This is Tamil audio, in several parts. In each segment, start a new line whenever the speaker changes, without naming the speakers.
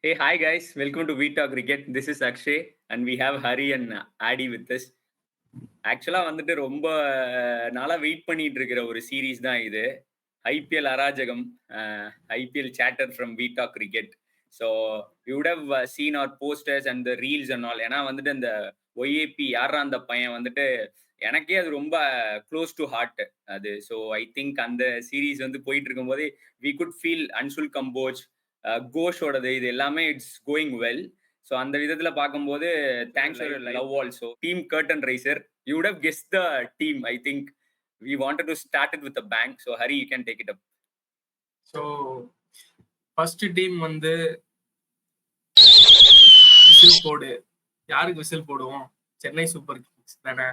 Hey, hi guys. Welcome to We Talk Cricket. This is Akshay and we have Hari and Adi with us. ஆக்சுவலா வந்துட்டு ரொம்ப நாளா வெயிட் பண்ணிட்டு இருக்கிற ஒரு சீரீஸ் தான் இது. ஐபிஎல் அராஜகம், IPL chatter from we talk cricket. So you would have seen our posters and the reels and all. ஏன்னா வந்துட்டு அந்த ஒய்ஏபி யாரா அந்த பையன் வந்துட்டு எனக்கே அது ரொம்ப க்ளோஸ் டு ஹார்ட் அது. ஸோ ஐ திங்க் அந்த சீரீஸ் வந்து போயிட்டு இருக்கும்போது we good feel Anshul Kamboj, கோஷோடது இது எல்லாமே இட்ஸ் கோயிங் வெல். ஸோ அந்த விதத்துல பார்க்கும்போது thanks for love also. Team curtain raiser, you would have guessed the team. I think we wanted to start it with a bang. So Hari, you can take it up.
So first team வந்து விசில் போடு. யாருக்கு விசில் போடுவோம்? சென்னை சூப்பர் கிங்ஸ் தானே.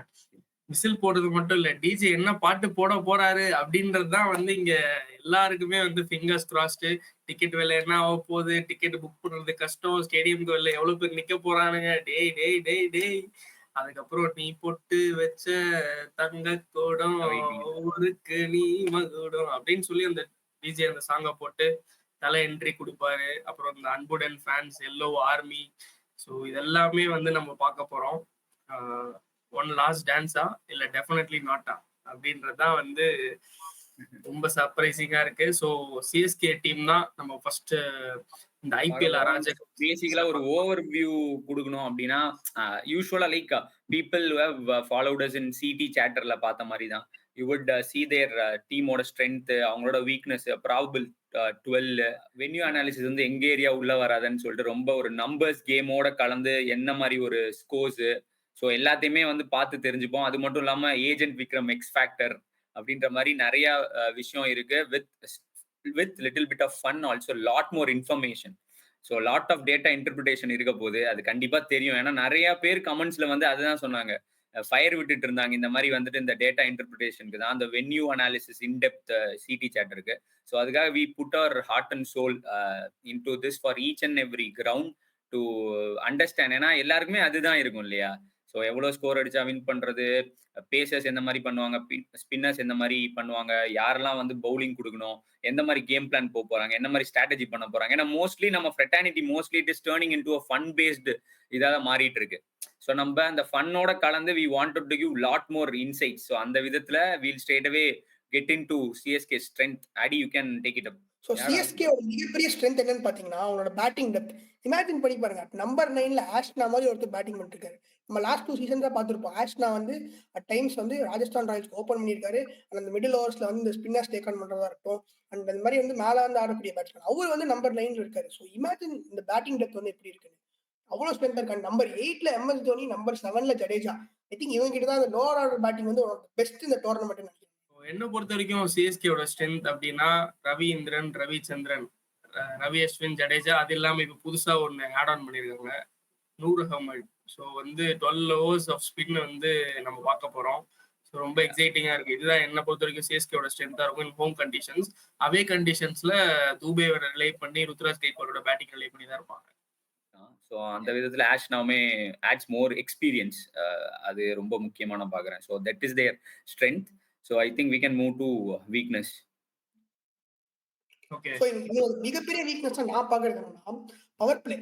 விசில் போடுறது மட்டும் இல்ல, டிஜே என்ன பாட்டு போட போறாரு அப்படின்றது தான் வந்து இங்க எல்லாருக்குமே வந்து ஃபிங்கர்ஸ் கிராஸ்டு. டிக்கெட் விலை என்ன ஆக போகுது, டிக்கெட் புக் பண்றது கஷ்டம், ஸ்டேடியம்க்கு வெளில எவ்வளவு பேர் நிக்க போறானுங்க, டேய் டேய் டேய் டேய். அதுக்கப்புறம் நீ பொட்டு வச்ச தங்க கோடம் ஊருக்கு நீ மகுடம் அப்படின்னு சொல்லி அந்த டிஜே அந்த சாங்கை போட்டு தலை என்ட்ரி கொடுப்பாரு. அப்புறம் இந்த அன்புடன் ஃபேன்ஸ், எல்லோ ஆர்மி, ஸோ இதெல்லாமே வந்து நம்ம பார்க்க போறோம். ஒன் லாஸ்ட் டான்ஸா இல்ல டெஃபினெட்லி நாட்டா அப்படின்றதுதான் வந்து ரொம்ப சர்ப்ரைசிங்கா இருக்கு. ஸோ சிஎஸ்கே டீம் தான் நம்ம ஃபர்ஸ்ட் இந்த ஐபிஎல் அராஜகம்.
பேசிக்கலா ஒரு ஓவர் வியூ கொடுக்கணும் அப்படின்னா யூஸ்வலா like people have followed us in CD சேட்டர்ல பார்த்த மாதிரி தான். யூ வுட் சி தேர் டீமோட ஸ்ட்ரென்த், அவங்களோட வீக்னஸ், ப்ராபபிள் 12 வென்யூ அனாலிசிஸ் வந்து எங்க ஏரியா உள்ள வராதுன்னு சொல்லிட்டு ரொம்ப ஒரு நம்பர்ஸ் கேமோட கலந்து என்ன மாதிரி ஒரு ஸ்கோர்ஸ், ஸோ எல்லாத்தையுமே வந்து பார்த்து தெரிஞ்சுப்போம். அது மட்டும் இல்லாம ஏஜென்ட் விக்ரம், எக்ஸ் ஃபேக்டர் அப்படின்ற மாதிரி நிறைய விஷயம் இருக்கு. With little bit of fun also, lot more information. So lot of data interpretation இருக்க போது அது கண்டிப்பா தெரியும். ஏன்னா நிறைய பேர் கமெண்ட்ஸ்ல வந்து அதுதான் சொன்னாங்க, ஃபயர் விட்டுட்டு இருந்தாங்க இந்த மாதிரி வந்துட்டு இந்த டேட்டா இன்டர்பிரிட்டேஷனுக்கு தான், அந்த வென்யூ அனாலிசிஸ் இன்டெப்த் சிடி சேட்டருக்கு. ஸோ அதுக்காக we put our heart and soul into this for each and every ground to understand. ஏன்னா எல்லாருக்குமே அதுதான் இருக்கும் இல்லையா. ஸோ எவ்வளோ ஸ்கோர் அடிச்சா வின் பண்றது, பேசர்ஸ் எந்த மாதிரி பண்ணுவாங்க, ஸ்பின்னர்ஸ் எந்த மாதிரி பண்ணுவாங்க, யாரெல்லாம் வந்து பவுலிங் கொடுக்கணும், எந்த மாதிரி கேம் பிளான் போக போறாங்க, என்ன மாதிரி ஸ்ட்ராட்டஜி பண்ண போறாங்க. ஏன்னா மோஸ்ட்லி நம்ம fraternity mostly it is turning into a fun based இதாக மாறிட்டு இருக்கு. ஸோ நம்ம அந்த ஃபன்னோட கலந்து we wanted to give lot more insights. So அந்த விதத்துல we'll straight away get into CSK strength. ஆடி, you can take it up.
So CSK மிகப்பெரிய ஸ்ட்ரென்த் என்னன்னு பாத்தீங்கன்னா அவங்களோட பேட்டிங் டெப்த். இமேஜின் பண்ணி பாருங்க, நம்பர் 9ல ஆஷ்னா மாதிரி ஒருத்தர் பேட்டிங் பண்ணிருக்காரு. நம்ம லாஸ்ட் 2 சீசன் தான் பார்த்துருப்போம். ஆஷ்னா வந்து அட் டைம்ஸ் வந்து ராஜஸ்தான் ராயல்ஸ் ஓப்பன் பண்ணியிருக்காரு. அந்த மிடில் ஓவர்ஸ்ல வந்து இந்த ஸ்பின்னர்ஸ் டேக் ஆன் பண்றதா இருக்கும், அண்ட் அந்த மாதிரி வந்து மேல வந்து ஆடக்கூடிய பேட்ஸ்மேன் அவர் வந்து நம்பர் 9ல இருக்காரு. ஸோ இமேஜின் இந்த பேட்டிங் டெப்த் வந்து எப்படி இருக்குன்னு. அவ்வளவு ஸ்ட்ரென்த் இருக்காங்க. நம்பர் 8ல எம்எஸ் தோனி, நம்பர் 7ல ஜடேஜா. ஐ திங்க் இவங்க கிட்ட தான் அந்த லோவர் ஆர்டர் பேட்டிங் வந்து பெஸ்ட் இந்த டோர்னமெண்ட் நினைக்கிறேன்.
என்ன பொறுத்த வரைக்கும் சிஎஸ்கேவோட ஸ்ட்ரென்த் அப்படின்னா ரவீந்திரன், ரவிச்சந்திரன், ரவி அஸ்வின், ஜடேஜா. அது இல்லாம இப்ப புதுசா ஒன்னு ஆட் ஆன் பண்ணிருக்காங்க, நூர் அகமது. ஸோ வந்து 12 ஓவர்ஸ் ஆஃப் ஸ்பின் வந்து நம்ம பார்க்க போறோம். ஸோ ரொம்ப எக்ஸைட்டிங்கா இருக்கு. இதுதான் என்ன பொறுத்த வரைக்கும் சிஎஸ்கேவோட ஸ்ட்ரென்த்தா இருக்கும் இன் ஹோம் கண்டிஷன்ஸ். அவே கண்டிஷன்ஸ்ல தூபேவை ரிலே பண்ணி ருத்ராஜ் கைக்வாடோட பேட்டிங் ரிலே பண்ணி தான் இருப்பாங்க.
ஸோ அந்த விதத்துல ஆஷ்னாவுமே ஆட்ஸ் மோர் எக்ஸ்பீரியன்ஸ், அது ரொம்ப முக்கியமான பாக்குறேன். So that is there strength. So I think we can move to weakness.
Okay. So மிகப்பெரிய வீக்னஸ் நான் பாக்குறது என்னன்னா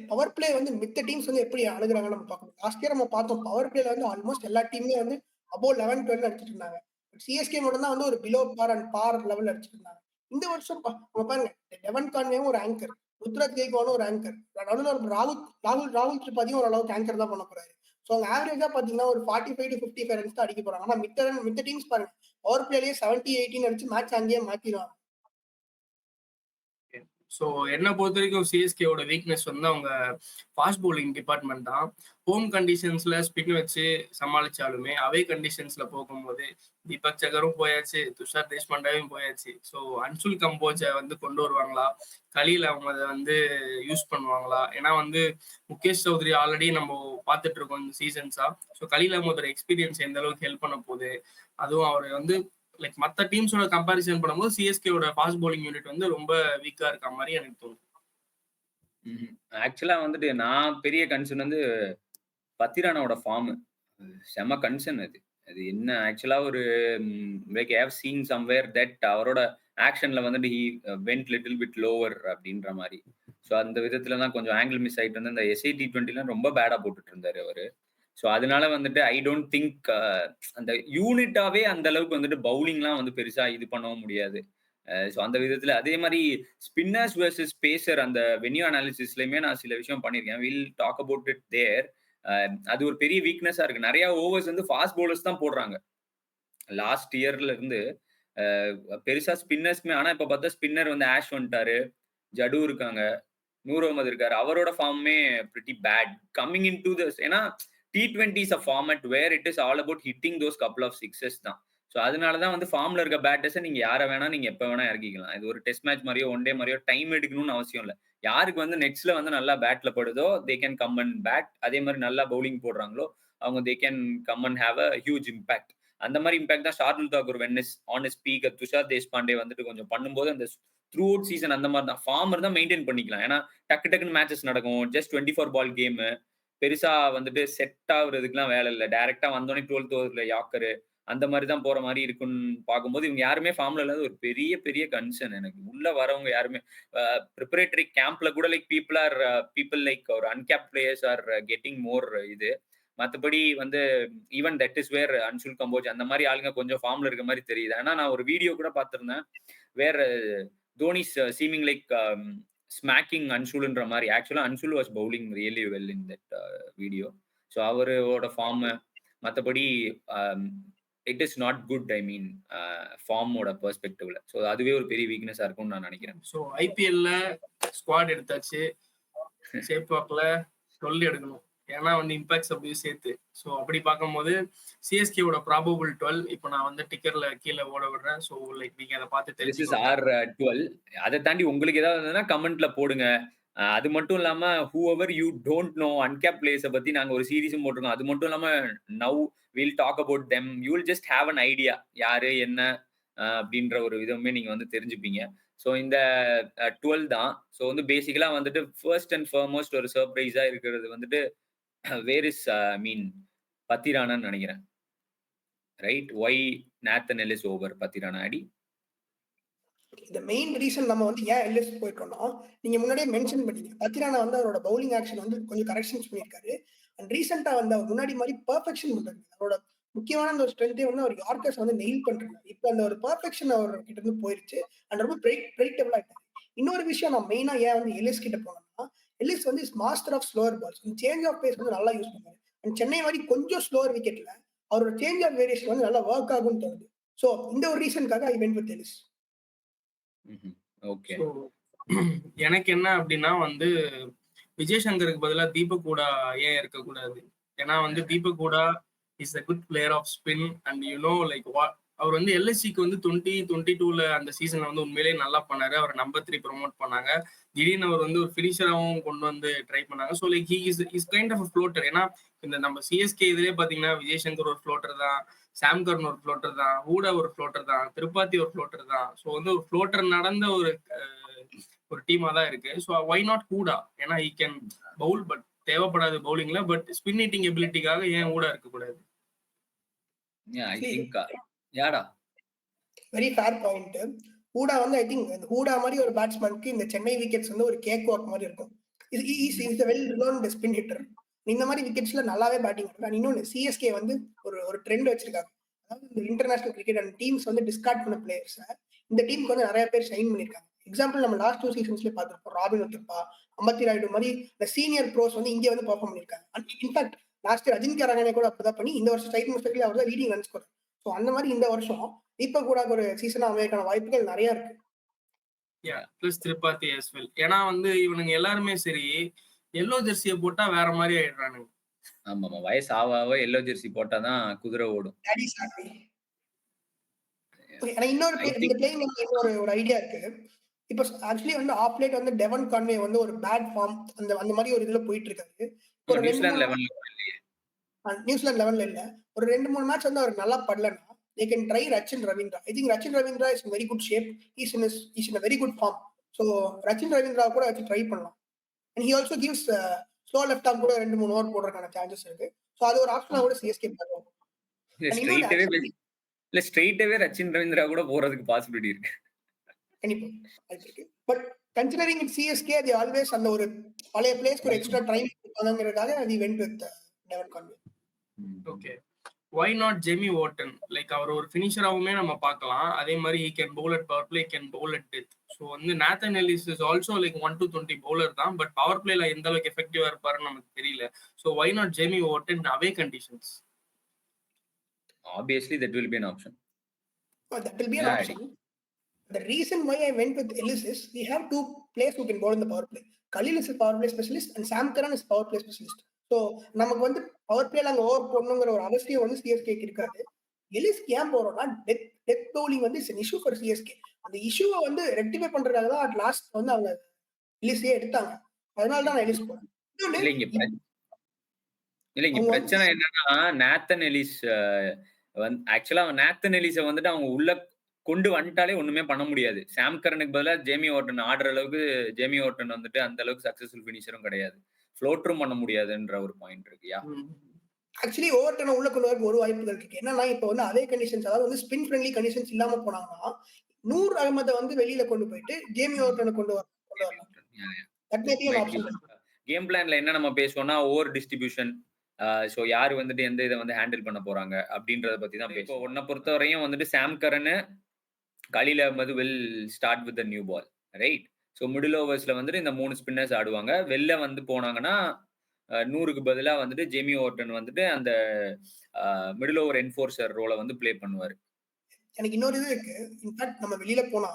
பவர் பிளே வந்து மித்த டீம்ஸ் வந்து எப்படி அணுகுறாங்கன்னு நம்ம பார்க்கணும். லாஸ்ட் இயர் நம்ம பார்த்தோம், பவர் பிளேல வந்து ஆல்மோஸ்ட் எல்லா டீமுமே வந்து அபோவ் 11-12 அடிச்சிட்டு இருந்தாங்க. சிஎஸ்கே மட்டும் தான் வந்து ஒரு below par and par level அடிச்சிட்டு இருந்தாங்க. இந்த வருஷம் நம்ம பாருங்க, டெவன் கான்வேவும் ஒரு ஆங்கர், ருத்ராஜ் கெய்க்வாடும் ஒரு ஆங்கர், நடுவில் ராகுல் திரிபாதியும் ஓரளவுக்கு ஆங்கர் தான் பண்ண போறாரு. ஸோ அவங்க ஆவரேஜா பாத்தீங்கன்னா ஒரு 45 to 55 ரன்ஸ் தான் அடிக்க போறாங்க. ஆனா மித்த டீம்ஸ் பாருங்க, பவர் பிளேலயே 70-18 அடிச்சு மேட்ச் அங்கேயே மாத்திடுவாங்க.
ஸோ என்ன பொறுத்த வரைக்கும் சிஎஸ்கேவோட வீக்னஸ் வந்து அவங்க ஃபாஸ்ட் பவுலிங் டிபார்ட்மெண்ட் தான். ஹோம் கண்டிஷன்ஸ்ல ஸ்பின் வச்சு சமாளிச்சாலுமே அவே கண்டிஷன்ஸ்ல போகும்போது தீபக் சகரும் போயாச்சு, துஷார் தேஷ்பாண்டேவும் போயாச்சு. ஸோ அன்சுல் கம்போஜை வந்து கொண்டு வருவாங்களா, கலீல் அவங்க அதை வந்து யூஸ் பண்ணுவாங்களா? ஏன்னா வந்து முகேஷ் சௌத்ரி ஆல்ரெடி நம்ம பார்த்துட்டு இருக்கோம் இந்த சீசன்ஸா. ஸோ கலீல் அஹமதோட எக்ஸ்பீரியன்ஸ் எந்த அளவுக்கு ஹெல்ப் பண்ண போகுது, அதுவும் அவர் வந்து லைக் மற்ற டீம்ஸோட கம்பாரிசன் பண்ணும்போது சிஎஸ்கேவோட ஃபாஸ்ட் பவுலிங் யூனிட் வந்து ரொம்ப வீக்கா இருக்க மாதிரி எனக்கு தோணுது.
ஆக்சுவலா வந்துட்டு நான் பெரிய கன்சர்ன் வந்து பத்திரானாவோட ஃபார்ம் செம கன்சர்ன். அது என்ன ஆக்சுவலா ஒரு like have scene somewhere that அவரோட ஆக்ஷன்ல வந்துட்டு he went little bit lower அப்படின்ற மாதிரி. ஸோ அந்த விதத்துல தான் கொஞ்சம் ஆங்கிள் மிஸ் ஆயிட்டு வந்து இந்த எஸ்ஐ T20 ரொம்ப பேடா போட்டுட்டு இருந்தாரு அவரு. ஸோ அதனால வந்துட்டு ஐ டோன்ட் திங்க் அந்த யூனிட்டாவே அந்த அளவுக்கு வந்துட்டு பவுலிங்லாம் வந்து பெருசா இது பண்ணவும் முடியாது. ஸோ அந்த விதத்துல அதே மாதிரி ஸ்பின்னர்ஸ் வெர்சஸ் பேசர் அந்த வென்யூ அனாலிசிஸ்லயுமே நான் சில விஷயம் பண்ணியிருக்கேன். வில் டாக் அபவுட் இட் தேர். அது ஒரு பெரிய வீக்னஸா இருக்கு. நிறைய ஓவர்ஸ் வந்து ஃபாஸ்ட் பவுலர்ஸ் தான் போடுறாங்க. லாஸ்ட் இயர்ல இருந்து பெருசா ஸ்பின்னர்ஸ்மே ஆனா இப்ப பார்த்தா ஸ்பின்னர் வந்து ஆஷ் வந்துட்டாரு, ஜடு இருக்காங்க, நூர் அகமது இருக்காரு. அவரோட ஃபார்மே pretty bad coming into this. ஏன்னா T20 is a format where it is all about hitting those couple of sixes தான். ஸோ அதனால தான் வந்து ஃபார்ம்ல இருக்க பேட்டர்ஸை நீங்க யாரை வேணா நீங்க எப்ப வேணா இறக்கிக்கலாம். இது ஒரு டெஸ்ட் மேட்ச் மாதிரியோ ஒன் டே மாதிரியோ டைம் எடுக்கணும்னு அவசியம் இல்லை. யாருக்கு வந்து நெட்ஸ்ல வந்து நல்லா பேட்ல படுதோ they can come and bat. அதே மாதிரி நல்லா பவுலிங் போடுறாங்களோ அவங்க they can come and have a huge impact. அந்த மாதிரி இம்பாக்ட் தான் Shardul Thakur when is on is peak, Tushar Deshpande வந்துட்டு கொஞ்சம் பண்ணும்போது அந்த த்ரூ அவுட் சீசன் அந்த மாதிரி தான் ஃபார்மர் தான் மெயின்டைன் பண்ணிக்கலாம். ஏன்னா டக்குன்னு மேட்சஸ் நடக்கும். ஜஸ்ட் 24 பால் கேமு பெருசா வந்துட்டு செட் ஆகுறதுக்குலாம் வேலை இல்லை. டைரக்டா வந்தோடனே 12th ஓவர்ல யாக்கரு அந்த மாதிரி தான் போற மாதிரி இருக்குன்னு பார்க்கும்போது இவங்க யாருமே ஃபார்ம்ல இல்லாத ஒரு பெரிய பெரிய கன்சர்ன் எனக்கு. உள்ள வரவங்க யாருமே ப்ரிப்பரேட்டரி கேம்ப்ல கூட லைக் பீப்புள் லைக் ஒரு uncapped players are getting more இது. மற்றபடி வந்து even that is where Anshul Kamboj அந்த மாதிரி ஆளுங்க கொஞ்சம் ஃபார்ம்ல இருக்க மாதிரி தெரியுது. ஆனா நான் ஒரு வீடியோ கூட பார்த்திருந்தேன் வேற தோனிஸ் சீமிங் லைக் ஸ்மாக்கிங் அன்சுல்ன்ற மாதிரி. ஆக்சுவலா Anshul was bowling really well in that video. So அவரோட ஃபார்ம் மற்றபடி it is not good. I mean ஃபார்மோட பெர்ஸ்பெக்டிவ்ல. ஸோ அதுவே ஒரு பெரிய வீக்னஸா இருக்கும்னு நான் நினைக்கிறேன்.
ஸோ ஐபிஎல்ல ஸ்குவாட் எடுத்தாச்சு, சேப்பாக்ல 12 எடுக்கணும். ஏன்னா வந்து இம்பாக்ட்ஸ் அப்படியே சேர்த்து. ஸோ அப்படி பார்க்கும்போது சிஎஸ்கேவோட ப்ராபபிள் 12 இப்போ நான் வந்து டிக்கெட்ல கீழே ஓட விடுறேன். ஸோ லைக் நீங்க அதை பார்த்து
திஸ் இஸ்
தெரிஞ்சுக்கோங்க.
ஆர் 12. அதை தாண்டி உங்களுக்கு ஏதாவது இருந்ததுன்னா கமெண்ட்ல போடுங்க. அது மட்டும் இல்லாம whoever you don't know uncapped பிளேயர்ஸை பத்தி நாங்க ஒரு சீரீஸும் போட்டிருக்கோம். அது மட்டும் இல்லாம now will talk about them. You will just have an idea யாரு என்ன அப்படின்ற ஒரு விதமே நீங்க வந்து தெரிஞ்சுப்பீங்க. ஸோ இந்த 12 தான். ஸோ வந்து பேசிக்கலா வந்துட்டு ஃபர்ஸ்ட் அண்ட் ஃபார்மோஸ்ட் ஒரு சர்ப்ரைஸா இருக்கிறது வந்துட்டு வேர் இஸ் மீன் பத்திரானான்னு நினைக்கிறேன். Right? Why Nathan Ellis over Pathirana அடி?
இந்த மெயின் ரீசன் நம்ம வந்து ஏன் எல்எஸ் போயிட்டோம்னா, நீங்க முன்னாடியே மென்ஷன் பண்ணீங்க. பத்திரானா வந்து அவரோட பவுலிங் ஆக்ஷன் வந்து கொஞ்சம் கரெக்ஷன்ஸ் பண்ணியிருக்காரு. அண்ட் ரீசெண்டா வந்து அவர் முன்னாடி மாதிரி பெர்ஃபெக்ஷன் பண்றாரு. அவரோட முக்கியமான அந்த ஒரு ஸ்ட்ரென்த்தே வந்து அவர் யார்கர்ஸ் வந்து நெயில் பண்றாரு. இப்போ அந்த ஒரு பெர்ஃபெக்ஷன் அவர் கிட்ட இருந்து போயிருச்சு. அண்ட் ரொம்ப ப்ரெடிக்டபிளா ஆயிட்டாரு. இன்னொரு விஷயம் நான் மெயினா ஏன் வந்து எல்எஸ் கிட்ட போனோம்னா, எல்எஸ் வந்து master of slower balls. Change of pace வந்து நல்லா யூஸ் பண்ணுவாரு. அண்ட் சென்னை மாதிரி கொஞ்சம் ஸ்லோவர் விக்கெட்ல அவரோட சேஞ்ச் ஆஃப் வேரியேஷன் வந்து நல்லா ஒர்க் ஆகும்னு தோணுது. ஸோ இந்த ஒரு ரீசனுக்காக I went with Ellis.
Okay.
So எனக்கு என்ன அப்படின்னா வந்து விஜய் சங்கருக்கு பதிலா தீபக் கூடா ஏன் இருக்கக்கூடாது? ஏன்னா வந்து Deepak Hooda is a good player of spin and like அவர் வந்து எல்எஸ்சிக்கு வந்து 2022ல அந்த சீசன்ல வந்து உண்மையிலேயே நல்லா பண்ணாரு. அவர் நம்பர் 3 ப்ரொமோட் பண்ணாங்க. திடீர்னு அவர் வந்து ஒரு ஃபினிஷராகவும் கொண்டு வந்து ட்ரை பண்ணாங்க. So like he is kind of floater. ஏன்னா இந்த நம்ம சிஎஸ்கே இதுலேயே பார்த்தீங்கன்னா விஜய் சங்கர் ஒரு ஃப்ளோட்டர் தான், சாம் கர்ன் ஒரு ஃப்ளோட்டர் தான், ஹூடா ஒரு ஃப்ளோட்டர் தான், திருப்பாத்தி ஒரு ஃப்ளோட்டர் தான். ஸோ வந்து ஒரு ஃப்ளோட்டர் நடந்த ஒரு டீமா தான் இருக்கு. So why not Hooda? ஏன்னா ஹி கேன் பவுல் பட் தேவைப்படாது பவுலிங்ல. பட் ஸ்பின் ஹிட்டிங் எபிலிட்டிக்காக ஏன் ஹூடா இருக்கக்கூடாது?
ஐ திங்க் யாடா
வெரி ஃபேர் பாயிண்ட். ஹூடா வந்து ஐ திங்க் ஹூடா மாதிரி ஒரு பேட்ஸ்மேனுக்கு இந்த சென்னை விக்கெட்ஸ் வந்து ஒரு கேக் வாக் மாதிரி இருக்கும். Is well renowned spin hitter. இந்த மாதிரி விக்கெட்ஸ்ல நல்லாவே பேட்டிங் பண்ணுறாங்க. இன்னொன்று சிஎஸ்கே வந்து ஒரு ட்ரெண்ட் வச்சிருக்காங்க. அதாவது இந்த இன்டர்நேஷனல் கிரிக்கெட் அண்ட் டீம்ஸ் வந்து டிஸ்கார்ட் பண்ண பிளேயர்ஸை இந்த டீமுக்கு வந்து நிறைய பேர் சைன் பண்ணியிருக்காங்க. எக்ஸாம்பிள் நம்ம லாஸ்ட் 2 சீசன்ஸ்லேயே பார்த்துருப்போம். ராபின் உத்தப்பா, அம்பத்தி ராயுடு மாதிரி இந்த சீனியர் ப்ரோஸ் வந்து இங்கே வந்து பர்ஃபார்ம் பண்ணியிருக்காங்க. In fact last year Ajinkya Rahane கூட அப்படிதான் பண்ணி இந்த வருஷம் சைட் முஸ்தகில் அவர் தான் லீடிங் ரன் ஸ்கோர். ஸோ அந்த மாதிரி இந்த வருஷம் தீபக் கூட ஒரு சீசனா அமையக்கான வாய்ப்புகள் நிறைய இருக்கு.
Plus Tripathi as well. ஏன்னா வந்து இவனுங்க எல்லாருமே சரி எல்லோ ஜெர்சியை போட்டா வேற மாதிரி ஆயிடுறானுங்க.
ஆமா வயசு ஆவ எல்லோ ஜெர்சி போட்டாதான் குதிரை ஓடும்.
இன்னொரு ஒரு ஐடியா இருக்கு. இப்போ ஆக்சுவலி வந்து ஆஃப்லேட் வந்து டெவன் கான்வே வந்து ஒரு பேட் ஃபார்ம் அந்த மாதிரி ஒரு இதுல போயிட்டு இருக்காரு. ஒரு
நியூசிலாந்து
லெவல்ல இல்ல. ஒரு 2-3 மேட்ச் வந்து அவர் நல்லா படலன்னா they can try Rachin Ravindra. I think Rachin Ravindra is in very good shape. He's in a very good form. So Rachin Ravindra கூட வச்சு ட்ரை பண்ணலாம். And he also gives slow left arm கூட 2-3 ஓவர் போடுறதுக்கான சான்சஸ் இருக்கு. ஸோ அது ஒரு ஆப்ஷனா கூட சிஎஸ்கே பண்ணுவோம்.
ஸ்ட்ரெயிட்டாவே ரச்சின் ரவீந்திரா கூட போறதுக்கு பாசிபிலிட்டி இருக்கு.
கண்டிப்பா. பட் கன்சிடரிங் இட் சிஎஸ்கே அது ஆல்வேஸ் அந்த ஒரு பழைய பிளேஸ்க்கு ஒரு எக்ஸ்ட்ரா ட்ரைனிங் கொடுப்பாங்கிறதுக்காக அது went with Devon Conway.
Okay, why not Jamie Overton? Like அவர் ஒரு ஃபினிஷராகவுமே நம்ம பார்க்கலாம். அதே மாதிரி he can bowl at power play, he can bowl at death. So வந்து Nathan Ellis is also like 1 to 20 bowler தான், பட் பவர் பிளேல எந்த அளவுக்கு எஃபெக்டிவா இருப்பாருன்னு நமக்கு தெரியல. So why not Jamie Overton away conditions?
Obviously that will be an option.
That will be an option. The reason why I went with Ellis is we have two players who can bowl in the power play. Khalil is a power play specialist and Sam Curran is a power play specialist. So நமக்கு வந்து பவர் பிளேல அங்கே ஓவர் போடணுங்கிற ஒரு அவசியம் வந்து சிஎஸ்கேக்கு இருக்காது. எலிஸ்க்கு ஏன் போறோம்னா டெத் பவுலிங் வந்து இட்ஸ் இஷ்யூ ஃபார் சிஎஸ்கே. அந்த இஷ்யூவை வந்து ரெக்டிஃபை பண்றதுக்காக தான் அட் லாஸ்ட் வந்து அவங்க எலிஸே எடுத்தாங்க. அதனால தான் நான் எலிஸ் போறேன்.
இல்லைங்க, பிரச்சனை என்னன்னா நாத்தன் எலிஸ் வந்து ஆக்சுவலா நாத்தன் எலிஸை வந்துட்டு அவங்க உள்ள கொண்டு வந்துட்டாலே ஒண்ணுமே பண்ண முடியாது. சாம் கரனுக்கு பதிலாக ஜேமி வார்டன் ஆடுற அளவுக்கு ஜேமி வார்டன் வந்துட்டு அந்த அளவுக்கு சக்சஸ்ஃபுல் ஃபினிஷரும் கிடையாது. ஃப்ளோட்டரும் பண்ண முடியாதுன்ற ஒரு பாயிண்ட் இருக்குயா.
ஆக்சுவலி ஓவர் டர்ன் உள்ள கொண்டு வர ஒரு வாய்ப்புகள் இருக்கு. என்னன்னா இப்போ வந்து அதே கண்டிஷன்ஸ், அதாவது வந்து ஸ்பின் ஃப்ரெண்ட்லி கண்டிஷன்ஸ் இல்லாம போனாங்கன்னா நூர் அகமதை வந்து வெளியில கொண்டு போயிட்டு ஜேமி வார்டனை கொண்டு வரலாம்.
கேம் பிளான்ல என்ன நம்ம பேசுவோம்னா ஓவர் டிஸ்ட்ரிபியூஷன், ஸோ யாரு வந்துட்டு எந்த இதை வந்து ஹேண்டில் பண்ண போறாங்க அப்படின்றத பத்தி தான் பேசுவோம். உன்னை பொறுத்தவரையும் வந்துட்டு Sam Curran, Khaleel Ahmed will start with new ball, right? So middle ஓவர்ஸ்ல வந்துட்டு இந்த 3 ஸ்பின்னர்ஸ் ஆடுவாங்க. வெளில வந்து போனாங்கன்னா 100க்கு பதிலாக வந்துட்டு ஜேமி வார்டன் வந்துட்டு அந்த மிடில் ஓவர் என்ஃபோர்சர் ரோலை வந்து பிளே பண்ணுவார்.
எனக்கு இன்னொரு இது இருக்கு. இன்ஃபேக்ட் நம்ம வெளியில போனா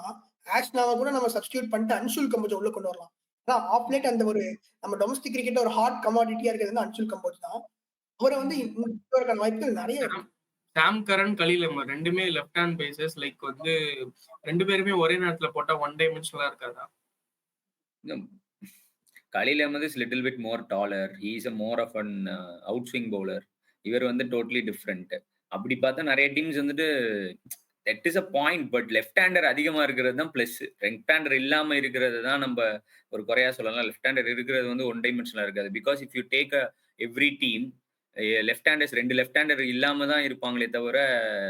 ஆஷ்னாவை கூட நம்ம சப்ஸ்டியூட் பண்ணிட்டு அன்சுல் கம்போஜ் உள்ள கொண்டு வரலாம். ஆனா ஆஃப் லேட் அந்த ஒரு நம்ம டொமஸ்டிக் கிரிக்கெட் ஒரு ஹாட் கமாடிட்டியா இருக்கிறது வந்து அன்சுல் கம்போஜ் தான். அவரை வந்து வாய்ப்புகள் நிறைய இருக்கு.
சாம் கரன், கலீல் அஹ்மத் ரெண்டுமே லெஃப்ட் ஹேண்ட் பேசஸ். லைக் வந்து 2 பேருமே ஒரே நேரத்துல போட்டா ஒன் டைமென்ஷனலா இருக்காதா?
Khaleel Ahmed is little bit more taller. He is a more of an outswing bowler. இவர் வந்து டோட்டலி டிஃப்ரெண்ட். அப்படி பார்த்தா நிறைய டீம்ஸ் வந்துட்டு that is a point. But left hander அதிகமா இருக்கிறது தான் பிளஸ். லெஃப்ட் ஹேண்டர் இல்லாம இருக்கிறது தான் நம்ம ஒரு குறையா சொல்லலாம். லெஃப்ட் ஹேண்டர் இருக்கிறது வந்து ஒன் டைமென்ஷனலா இருக்காது. Because if you take every team left handers 2 left hander இல்லாம தான் இருப்பாங்களே தவிர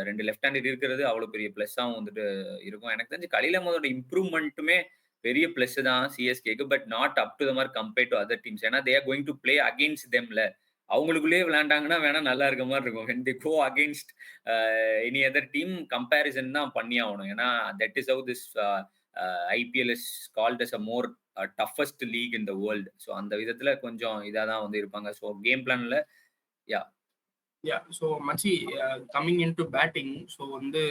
2 லெஃப்ட் ஹேண்டர் இருக்கிறது அவ்வளவு பெரிய பிளஸ்ஸாகவும் வந்துட்டு இருக்கும். எனக்கு தெரிஞ்சு கலீல் அஹ்மதோட இம்ப்ரூவ்மெண்ட்டுமே பெரிய பிளஸ் தான் சிஎஸ்கேக்கு, but not up to the mark compared to other teams. ஏன்னா they are going to play against தெம்ல. அவங்களுக்குள்ளேயே விளையாண்டாங்கன்னா வேணா நல்லா இருக்க மாதிரி இருக்கும். when they go against any other team comparison தான் பண்ணி ஆகணும். ஏன்னா that is how this IPL is called as a more toughest league in the world. So அந்த விதத்துல கொஞ்சம் இதாக தான் வந்து இருப்பாங்க. ஸோ கேம் பிளான்ல
ஸோ மச்சி coming into batting, so வந்து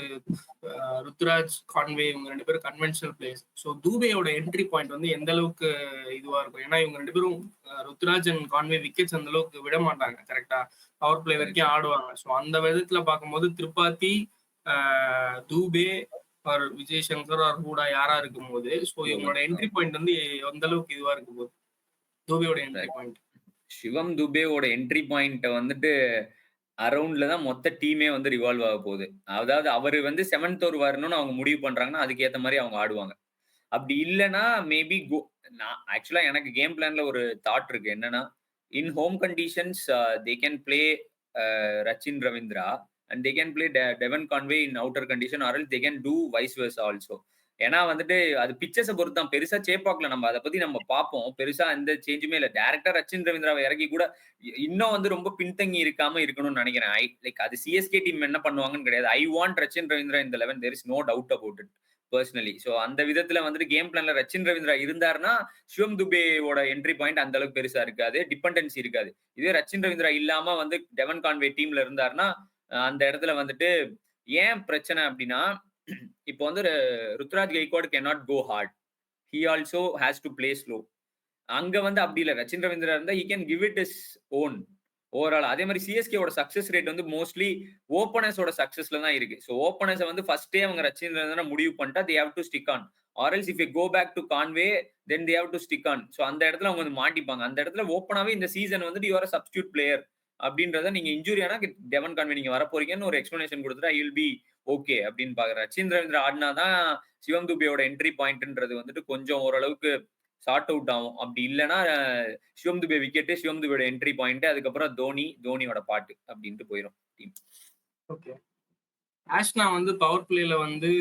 ருத்ராஜ், கான்வே இவங்க 2 பேரும் கன்வென்ஷனல் பிளேயர்ஸ். ஸோ தூபேயோட என்ட்ரி பாயிண்ட் வந்து எந்த அளவுக்கு இதுவா இருக்கும்? ஏன்னா இவங்க 2 பேரும் ருத்ராஜ் அண்ட் கான்வே விக்கெட்ஸ் அந்த அளவுக்கு விட மாட்டாங்க, கரெக்டா? பவர் பிளே வரைக்கும் ஆடுவாங்க. ஸோ அந்த விதத்துல பார்க்கும்போது திரிபாதி, தூபே ஆர் விஜய் சங்கர் ஆர் ஹூடா யாரா இருக்கும் போது, ஸோ இவங்களோட என்ட்ரி பாயிண்ட் வந்து எந்த அளவுக்கு இதுவா இருக்கும் போது தூபேயோட என்ட்ரி பாயிண்ட்?
சிவம் துபேவோட என்ட்ரி பாயிண்ட்டை வந்துட்டு அரௌண்ட்ல தான் மொத்த டீமே வந்து ரிவால்வ் ஆக போகுது. அதாவது அவர் வந்து 7th ஓவர் வரணும்னு அவங்க முடிவு பண்றாங்கன்னா அதுக்கேற்ற மாதிரி அவங்க ஆடுவாங்க. அப்படி இல்லைன்னா மேபி நான் ஆக்சுவலா எனக்கு கேம் பிளான்ல ஒரு தாட் இருக்கு. என்னன்னா in home conditions they can play Rachin Ravindra and they can play Devon Conway in outer condition or they can do vice versa also. ஏன்னா வந்துட்டு அது பிக்சர்ஸை பொறுத்து தான். பெருசா சேப்பாக்கல நம்ம அதை பத்தி நம்ம பார்ப்போம். பெருசா எந்த சேஞ்சுமே இல்லை. டேரக்டா ரச்சின் ரவீந்திராவை இறக்கி கூட இன்னும் வந்து ரொம்ப பின்தங்கி இருக்காம இருக்கணும்னு நினைக்கிறேன். லைக் அது சிஎஸ்கே டீம் என்ன பண்ணுவாங்கன்னு கிடையாது. ஐ வாண்ட் ரச்சின் ரவீந்திரா இந்த 11. There is no doubt about it personally. So அந்த விதத்துல வந்துட்டு கேம் பிளான்ல ரச்சின் ரவீந்திரா இருந்தாருன்னா சிவம் துபேவோட என்ட்ரி பாயிண்ட் அந்த அளவுக்கு பெருசா இருக்காது, டிபெண்டன்சி இருக்காது. இதே ரச்சின் ரவீந்திரா இல்லாம வந்து டெவன் கான்வே டீம்ல இருந்தாருன்னா அந்த இடத்துல வந்துட்டு ஏன் பிரச்சனை அப்படின்னா, இப்போ வந்து Ruturaj Gaikwad cannot go hard. He also has to play slow. அங்க வந்து அப்படி இல்லை. ரச்சின் ரவீந்திரா இருந்தா he can give it his own overall. அதே மாதிரி சிஎஸ்கேவோட சக்சஸ் ரேட் வந்து மோஸ்ட்லி ஓப்பனர்ஸோட சக்சஸ்ல தான் இருக்கு. ஸோ ஓப்பனர்ஸை வந்து ஃபர்ஸ்டே அவங்க ரச்சின் ரவீந்திரா முடிவு பண்ணிட்டா they have to stick on. Or else if you go back to Conway then they have to stick on. So அந்த இடத்துல அவங்க வந்து மாட்டிப்பாங்க. அந்த இடத்துல ஓப்பனாவே இந்த சீசன் வந்துட்டு you are a substitute player அப்படின்றத நீங்க இன்ஜுரி ஆனா டெவன் கான்வே நீங்க வர போறீங்கன்னு ஒரு எக்ஸ்பிளனேஷன் கொடுத்துட்டா he will be ஓகே அப்படின்னு பாக்குறேன். ரச்சின் ரவீந்திரா ஆடினாதான் சிவம் துபேயோட என்ட்ரி பாயிண்ட்ன்றது வந்துட்டு கொஞ்சம் ஓரளவுக்கு ஷார்ட் அவுட் ஆகும். அப்படி இல்லைன்னா சிவம் துபே விக்கெட்டு, சிவம் துபேயோட என்ட்ரி பாயிண்ட், அதுக்கப்புறம் தோனியோட பாட்டு அப்படின்ட்டு போயிடும் டீம்.
ஓகே, ஆஷ்னா வந்து பவர் பிளேல வந்து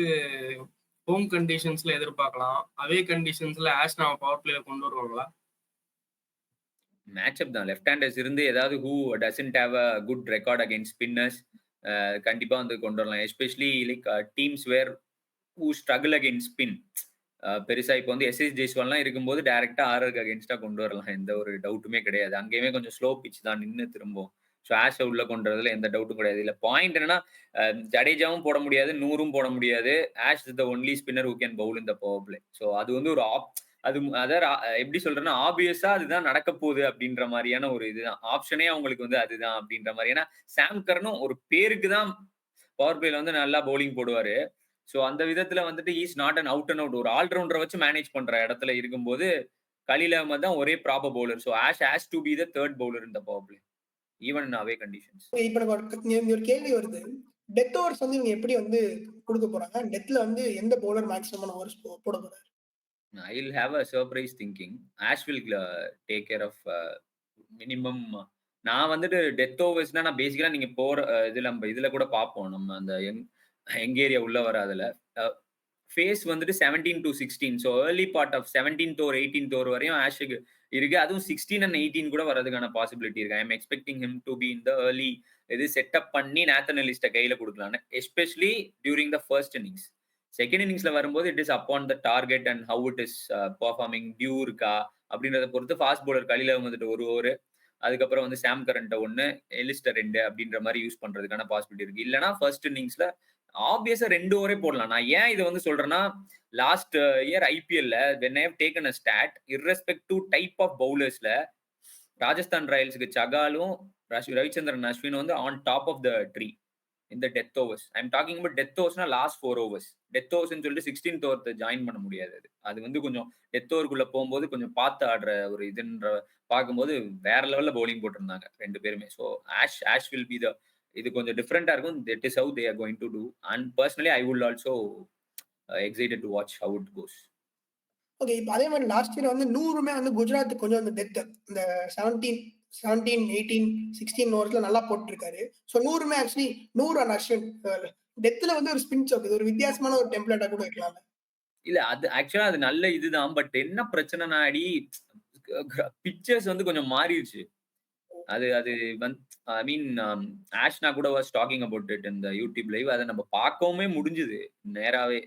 ஹோம் கண்டிஷன்ஸ்ல எதிர்பார்க்கலாம். அவே கண்டிஷன்ஸ்ல ஆஷ்னாவை பவர் பிளேல கொண்டு வருவாங்களா?
மேட்சப் தான். லெஃப்ட் ஹேண்டர்ஸ் இருந்து ஏதாவது who doesn't have a good record against spinners கண்டிப்பா வந்து கொண்டு வரலாம். Especially like teams where who struggle against spin. பெருசா இப்போ வந்து எஸ்எஸ் ஜெய்ஸ்வால்லாம் இருக்கும்போது டைரக்டா ஆர்ஆருக்கு அகைன்ஸ்டா கொண்டு வரலாம். எந்த ஒரு டவுட்டுமே கிடையாது. அங்கேயுமே கொஞ்சம் ஸ்லோ பிட்ச் தான் நின்னு திரும்பும். ஸோ ஆஷ உள்ள கொண்டு வரதுல எந்த டவுட்டும் கிடையாது. இல்ல பாயிண்ட் என்னன்னா ஜடேஜாவும் போட முடியாது, நூறும் போட முடியாது. Ash is the only spinner who can Pavul in the power play. So அது வந்து ஒரு அது அதாவது எப்படி சொல்றேன்னா ஆப்வியஸா அதுதான் நடக்க போகுது அப்படின்ற மாதிரியான ஒரு இதுதான் ஆப்ஷனே அவங்களுக்கு வந்து அதுதான் அப்படின்ற மாதிரி. ஏன்னா சாம் கரனும் ஒரு பேருக்கு தான் பவர் பிளேல வந்து நல்லா பவுலிங் போடுவாரு. ஸோ அந்த விதத்துல வந்துட்டு is not an out and out ஒரு ஆல்ரவுண்டரை வச்சு மேனேஜ் பண்ற இடத்துல இருக்கும்போது கலீல் அஹ்மத் தான் ஒரே proper bowler. So Ash to be the third bowler in the power play even in away conditions.
இப்ப ஒரு கேள்வி வருது. டெத் ஓவர்ஸ் வந்து இவங்க எப்படி வந்து கொடுக்க போறாங்க? டெத்ல வந்து எந்த பவுலர் மேக்ஸிமம் ஓவர்ஸ் போட போறாரு?
I'll have a surprise thinking. Ash will take care of minimum. நான் வந்துட்டு டெத் ஓவர்ஸ்னா நான் பேசிக்கலா நீங்க போற இதுல கூட பார்ப்போம். நம்ம அந்த யங் ஏரியா உள்ள வராதுல ஃபேஸ் வந்துட்டு 17 to 16. So early part of 17th over 18th over வரையும் ஆஷுக்கு இருக்கு. அதுவும் 16 and 18 கூட வரதுக்கான பாசிபிலிட்டி இருக்கு. I am expecting him to be in the early இது செட்டப் பண்ணி நேத்தன் எலிஸ்ட கையில கொடுக்கலான்னு, especially during the first innings. Second இன்னிங்ஸ்ல வரும்போது it is upon the target and how it is performing due இருக்கா அப்படின்றத பொறுத்து ஃபாஸ்ட் பவுலர் கலீல் வந்துட்டு ஒரு ஓவர், அதுக்கப்புறம் வந்து சாம் கரண்ட 1 எலிஸ்ட 2 அப்படின்ற மாதிரி யூஸ் பண்றதுக்கான பாசிபிலிட்டி இருக்கு. இல்லைன்னா ஃபர்ஸ்ட் இன்னிங்ஸ்ல ஆப்வியஸா 2 ஓவரே போடலாம். நான் ஏன் இதை வந்து சொல்றேன்னா லாஸ்ட் இயர் ஐபிஎல்ல when I have taken a stat irrespective type of பவுலர்ஸ்ல ராஜஸ்தான் ராயல்ஸுக்கு சகாலும் ரவிச்சந்திரன் அஸ்வின் வந்து on top of the tree இந்த death overs. I am talking about death ஓவர்ஸ்னா லாஸ்ட் 4 ஓவர்ஸ். டெத் ஓவர்ஸ்னு சொல்லிட்டு 16th ஓவர் ஜாயின் பண்ண முடியாது. அது வந்து கொஞ்சம் டெத் ஓவருக்குள்ள போகும்போது கொஞ்சம் பார்த்து ஆடுற ஒரு இதுன்ற பார்க்கும்போது வேற லெவல்ல பவுலிங் போட்டிருந்தாங்க 2 பேருமே. So Ash will be the இது கொஞ்சம் டிஃப்ரெண்டா இருக்கும். That is how they are going to do. And personally I would also excited to watch how it goes.
Okay. இப்ப அதே மாதிரி லாஸ்ட் இயர் வந்து 100மே வந்து குஜராத் கொஞ்சம் அந்த டெத் இந்த 17, 18, 16 ஓவர்ஸ்ல நல்லா போட்டுருக்காரு. ஸோ 100மே ஆக்சுவலி 100 அண்ட் அஸ்வின் டெத்ல வந்து ஒரு ஸ்பின் சோக், இது ஒரு வித்தியாசமான ஒரு டெம்ப்ளேட்டா கூட இருக்கலாம்.
இல்ல அது ஆக்சுவலா அது நல்ல இதுதான். பட் என்ன பிரச்சனைனா பிக்சர்ஸ் வந்து கொஞ்சம் மாறிடுச்சு. அது அது வந்து ஐ மீன் ஆஷ்னா கூட வாஸ் டாக்கிங் அபவுட் இட் இந்த யூடியூப் லைவ். அதை நம்ம பார்க்கவுமே முடிஞ்சுது நேராவே.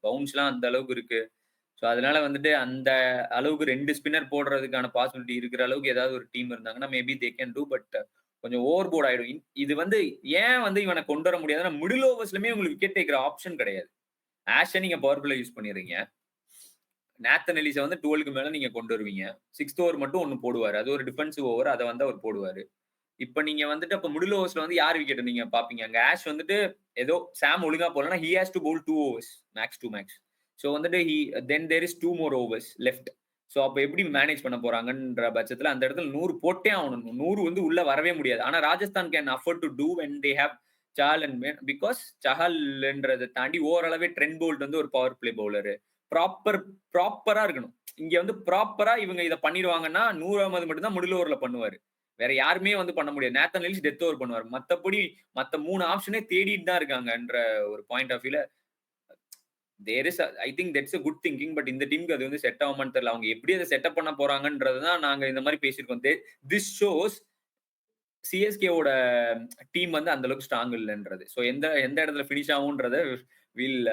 பவுன்ஸ்லாம் அந்த அளவுக்கு இருக்கு. ஸோ அதனால வந்துட்டு அந்த அளவுக்கு 2 ஸ்பின்னர் போடுறதுக்கான பாசிபிலிட்டி இருக்கிற அளவுக்கு ஏதாவது ஒரு டீம் இருந்தாங்கன்னா maybe they can two. But கொஞ்சம் ஓவர் போர்ட் ஆயிடும். இது வந்து ஏன் வந்து இவனை கொண்டு வர முடியாதுன்னா மிடில் ஓவர்ஸ்லயுமே உங்களுக்கு விக்கெட் டேக்கிற ஆப்ஷன் கிடையாது. ஆஷை நீங்க பவர் பிளே யூஸ் பண்ணிடுறீங்க. நேத்தன் எலிஸை வந்து 12க்கு மேல நீங்க கொண்டு வருவீங்க. 6th ஓவர் மட்டும் 1 போடுவாரு. அது ஒரு டிஃபென்சிவ் ஓவர். அதை வந்து அவர் போடுவாரு. இப்ப நீங்க வந்துட்டு அப்ப மிடில் ஓவர்ஸ்ல வந்து யார் விக்கெட் நீங்க பாப்பீங்க? அங்க ஆஷ் வந்துட்டு ஏதோ சாம் ஒழுங்கா போலனா he has to bowl 2 overs max to max. So வந்துட்டு then there is 2 more overs left. So அப்ப எப்படி மேனேஜ் பண்ண போறாங்கன்ற பட்சத்துல அந்த இடத்துல 100 போட்டே ஆகணும். 100 வந்து உள்ள வரவே முடியாது. ஆனா Rajasthan can afford to do when they have சால் அண்ட் பிகாஸ் சஹல்ன்றதை தாண்டி ஓரளவே ட்ரெண்ட் போல்ட் வந்து ஒரு பவர் பிளே பவுலரு. ப்ராப்பரா இருக்கணும். இங்க வந்து ப்ராப்பரா இவங்க இதை பண்ணிடுவாங்கன்னா 100 அகமது மட்டும் தான் மிடில் ஓவர்ல பண்ணுவாரு. வேற யாருமே வந்து பண்ண முடியாது. நேத்தன் எலிஸ் டெத் ஓவர் பண்ணுவார். மத்தபடி மத்த 3 ஆப்ஷனே தேடிட்டு தான் இருக்காங்கன்ற ஒரு பாயிண்ட் ஆஃப் வியூல there is I think that's a good thinking. But இந்த டீமுக்கு அது வந்து செட் ஆகுமான்னு தெரியல. அவங்க எப்படி அதை செட்டப் பண்ண போறாங்கன்றது தான் நாங்க இந்த மாதிரி பேசியிருக்கோம். திஸ் ஷோஸ் சிஎஸ்கேவோட டீம் வந்து அந்த அளவுக்கு ஸ்ட்ராங் இல்லைன்றது. ஸோ எந்த இடத்துல ஃபினிஷ் ஆகும்ன்றத will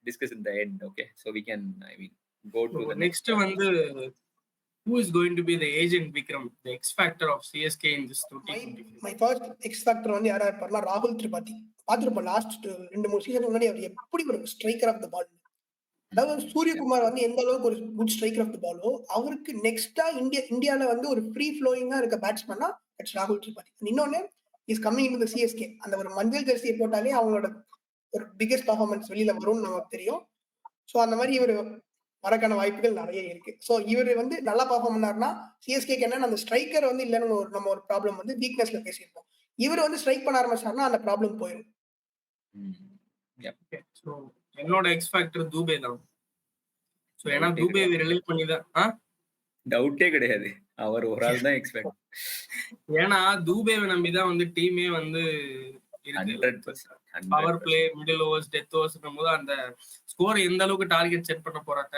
discuss in the end. Okay, so we can I mean go to the
next வந்து who is going to be the agent Vikram, the X factor of CSK in this 2020?
My first X factor வந்து யாரா இருப்பார்னா ராகுல் திரிபாதி. பார்த்துருப்போம் லாஸ்ட் 2-3 சீசன் முன்னாடி அவர் எப்படி ஒரு ஸ்ட்ரைக்கர் ஆஃப் த பால். அதாவது சூரியகுமார் வந்து எந்த அளவுக்கு ஒரு குட் ஸ்ட்ரைக்கர் ஆஃப் த பாலோ அவருக்கு நெக்ஸ்டா இந்தியால வந்து ஒரு ஃப்ரீ ஃப்ளோயிங்கா இருக்க பேட்ஸ்மேனா இட்ஸ் ராகுல் திரிபாதி. இன்னொன்னு is coming in the CSK. அந்த ஒரு மஞ்சள் ஜெர்சியை போட்டாலே அவங்களோட ஒரு பிகெஸ்ட் பர்ஃபார்மன்ஸ் வெளியில வரும்னு நமக்கு தெரியும். ஸோ அந்த மாதிரி இவர் வரக்கான வாய்ப்புகள் நிறைய இருக்கு. ஸோ இவர் வந்து நல்லா பர்ஃபார்ம் பண்ணாருன்னா சிஎஸ்கேக்கு என்னன்னா அந்த ஸ்ட்ரைக்கர் வந்து இல்லைன்னு நம்ம ஒரு ப்ராப்ளம் வந்து வீக்னஸ்ல பேசியிருப்போம். இவர் வந்து ஸ்ட்ரைக் பண்ண ஆரம்பிச்சாருன்னா அந்த ப்ராப்ளம் போயிடும்.
ஸோ என்னோட எக்ஸ் ஃபேக்டர் தூபே தான். ஸோ ஏன்னா தூபே ரிலீவ் பண்ணி தான்
டவுட்டே கிடையாது. அவர் ஒரு ஆள் தான் எக்ஸ்பெக்ட்.
ஏன்னா தூபேவை நம்பி தான் வந்து டீமே வந்து power play middle overs death overs போது அந்த ஸ்கோரை எந்த அளவுக்கு டார்கெட் செட் பண்ண போறாங்க.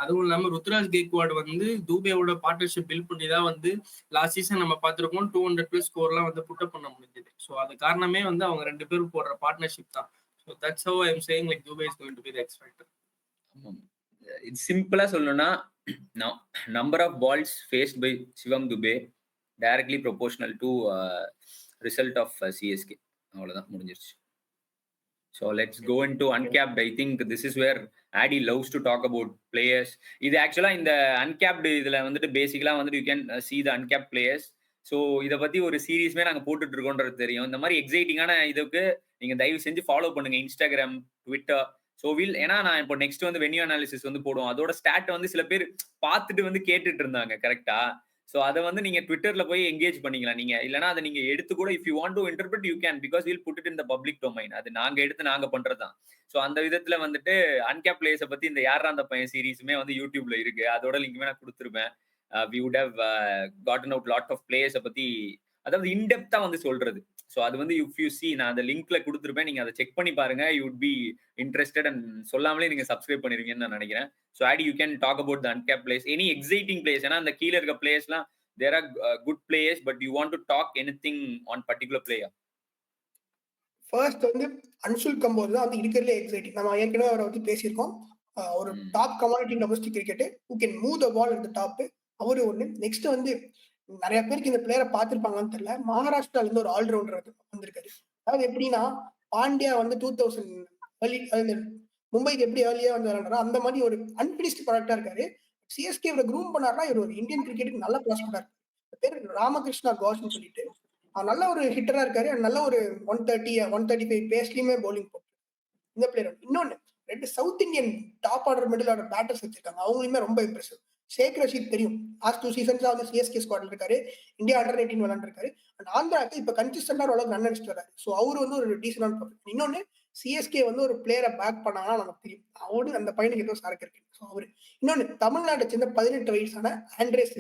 அதுவும் இல்லாம ருத்ராஜ் கெய்க்வாட் வந்து தூபேவோட பார்ட்னர்ஷிப் பில்ட் பண்ணி தான் வந்து லாஸ்ட் சீசன் நம்ம பார்த்திருக்கோம் 200+ ஸ்கோர்லாம் வந்து புட்டப் பண்ண முடிஞ்சது. ஸோ அது காரணமே வந்து அவங்க 2 பேரும் போடுற பார்ட்னர்ஷிப் தான். So that's how I am saying like Dube is going to be the X factor.
சிம்பிளா சொல்லணும்னா number of balls faced by Shivam Dube directly proportional to result of CSK. அவ்வளவுதான், முடிஞ்சிருச்சு. So let's go into uncapped. I think this is where Adi loves to talk about players. இது ஆக்சுவலா இந்த uncapped இதுல வந்துட்டு பேசிக்கலா வந்துட்டு you can see the uncapped players. So இதை பத்தி ஒரு சீரீஸ்மே நாங்க போட்டுட்டு இருக்கோன்றது தெரியும். இந்த மாதிரி எக்ஸைட்டிங்கான இதுக்கு நீங்க தயவு செஞ்சு ஃபாலோ பண்ணுங்க இன்ஸ்டாகிராம், ட்விட்டர். ஸோ ஏன்னா நான் இப்போ நெக்ஸ்ட் வந்து வென்யூ அனாலிசிஸ் வந்து போடுவோம். அதோட ஸ்டாட் வந்து சில பேர் பார்த்துட்டு வந்து கேட்டுட்டு இருந்தாங்க கரெக்டா. ஸோ அதை வந்து நீங்க ட்விட்டர்ல போய் எங்கேஜ் பண்ணிக்கலாம். நீங்க இல்லைன்னா அதை நீங்க எடுத்து கூட if you want to interpret you can, because will put it in the public domain. அது நாங்க பண்றதுதான். ஸோ அந்த விதத்துல வந்துட்டு அன்கேப் பிளேயர்ஸை பத்தி இந்த யாரா அந்த பையன் சீரீஸுமே வந்து யூடியூப்ல இருக்கு. அதோட லிங்க்மே நான் கொடுத்துருப்பேன். We would have gotten out lot of பிளேயர்ஸை பத்தி, அதாவது இன்டெப்தா வந்து சொல்றது. ஸோ அது வந்து இஃப் யூ சி, நான் அந்த லிங்க்ல கொடுத்துருப்பேன், நீங்க அதை செக் பண்ணி பாருங்க. You would be interested and சொல்லாமலே நீங்க சப்ஸ்கிரைப் பண்ணிருவீங்கன்னு நான் நினைக்கிறேன். So Aadi you can talk about the uncapped players, any exciting players. ஏன்னா அந்த கீழே இருக்க பிளேயர்ஸ்லாம் there are good players, but you want to talk anything on particular player?
First வந்து அன்சுல் கம்போஸ் தான் வந்து இருக்கிறதுலே எக்ஸைட்டிங். நம்ம ஏற்கனவே அவரை வந்து பேசியிருக்கோம். ஒரு top commodity domestic cricket who can move the ball at the top. அவரு ஒண்ணு. நெக்ஸ்ட் வந்து நிறைய பேருக்கு இந்த பிளேயரை பார்த்திருப்பாங்கன்னு தெரியல, மகாராஷ்டிரால இருந்து ஒரு ஆல்ரவுண்டர் வந்திருக்காரு. அதாவது எப்படின்னா, பாண்டியா வந்து 2000 மும்பைக்கு எப்படி ஏர்லியா வந்து விளையாடுறா அந்த மாதிரி ஒரு அன்பினிஷ்டு ப்ராடக்டா இருக்காரு. சிஎஸ்கே இவரை க்ரூம் பண்ணாருன்னா இவர் ஒரு இந்தியன் கிரிக்கெட்டுக்கு நல்ல ப்ராஸ்பெக்டா இருக்கு. பேர் ராமகிருஷ்ணா கோஷ்னு சொல்லிட்டு நல்ல ஒரு ஹிட்டரா இருக்காரு. நல்ல ஒரு 135 பேஸ்லயுமே பவுலிங் போட்டு இந்த பிளேயர். இன்னொன்னு 2 south Indian top order middle order batters வச்சிருக்காங்க. அவங்களுமே ரொம்ப இம்ப்ரெசிவ். ஷேக் ரஷீத் தெரியும், லாஸ்ட் 2 சீசன்ஸா வந்து சிஎஸ்கே ஸ்குவாட்ல இருக்காரு, இந்தியா அண்டர் 18 விளையாண்டுருக்காரு. அண்ட் ஆந்திராக்கு இப்ப கன்சிஸ்டன்டா ஓரளவுக்கு ரன் அடிச்சுட்டு வராரு. ஸோ அவரு வந்து ஒரு டீசன்டான பர்ஃபெக்ட். இன்னொன்னு, சிஎஸ்கே வந்து ஒரு பிளேயரை பேக் பண்ணாங்கன்னா நமக்கு தெரியும், அவரு அந்த பையனுக்கு ஏதோ சரக்கு இருக்கு. ஸோ அவரு. இன்னொன்னு, தமிழ்நாட்டை சேர்ந்த 18 வயசான ஆண்ட்ரேஸ்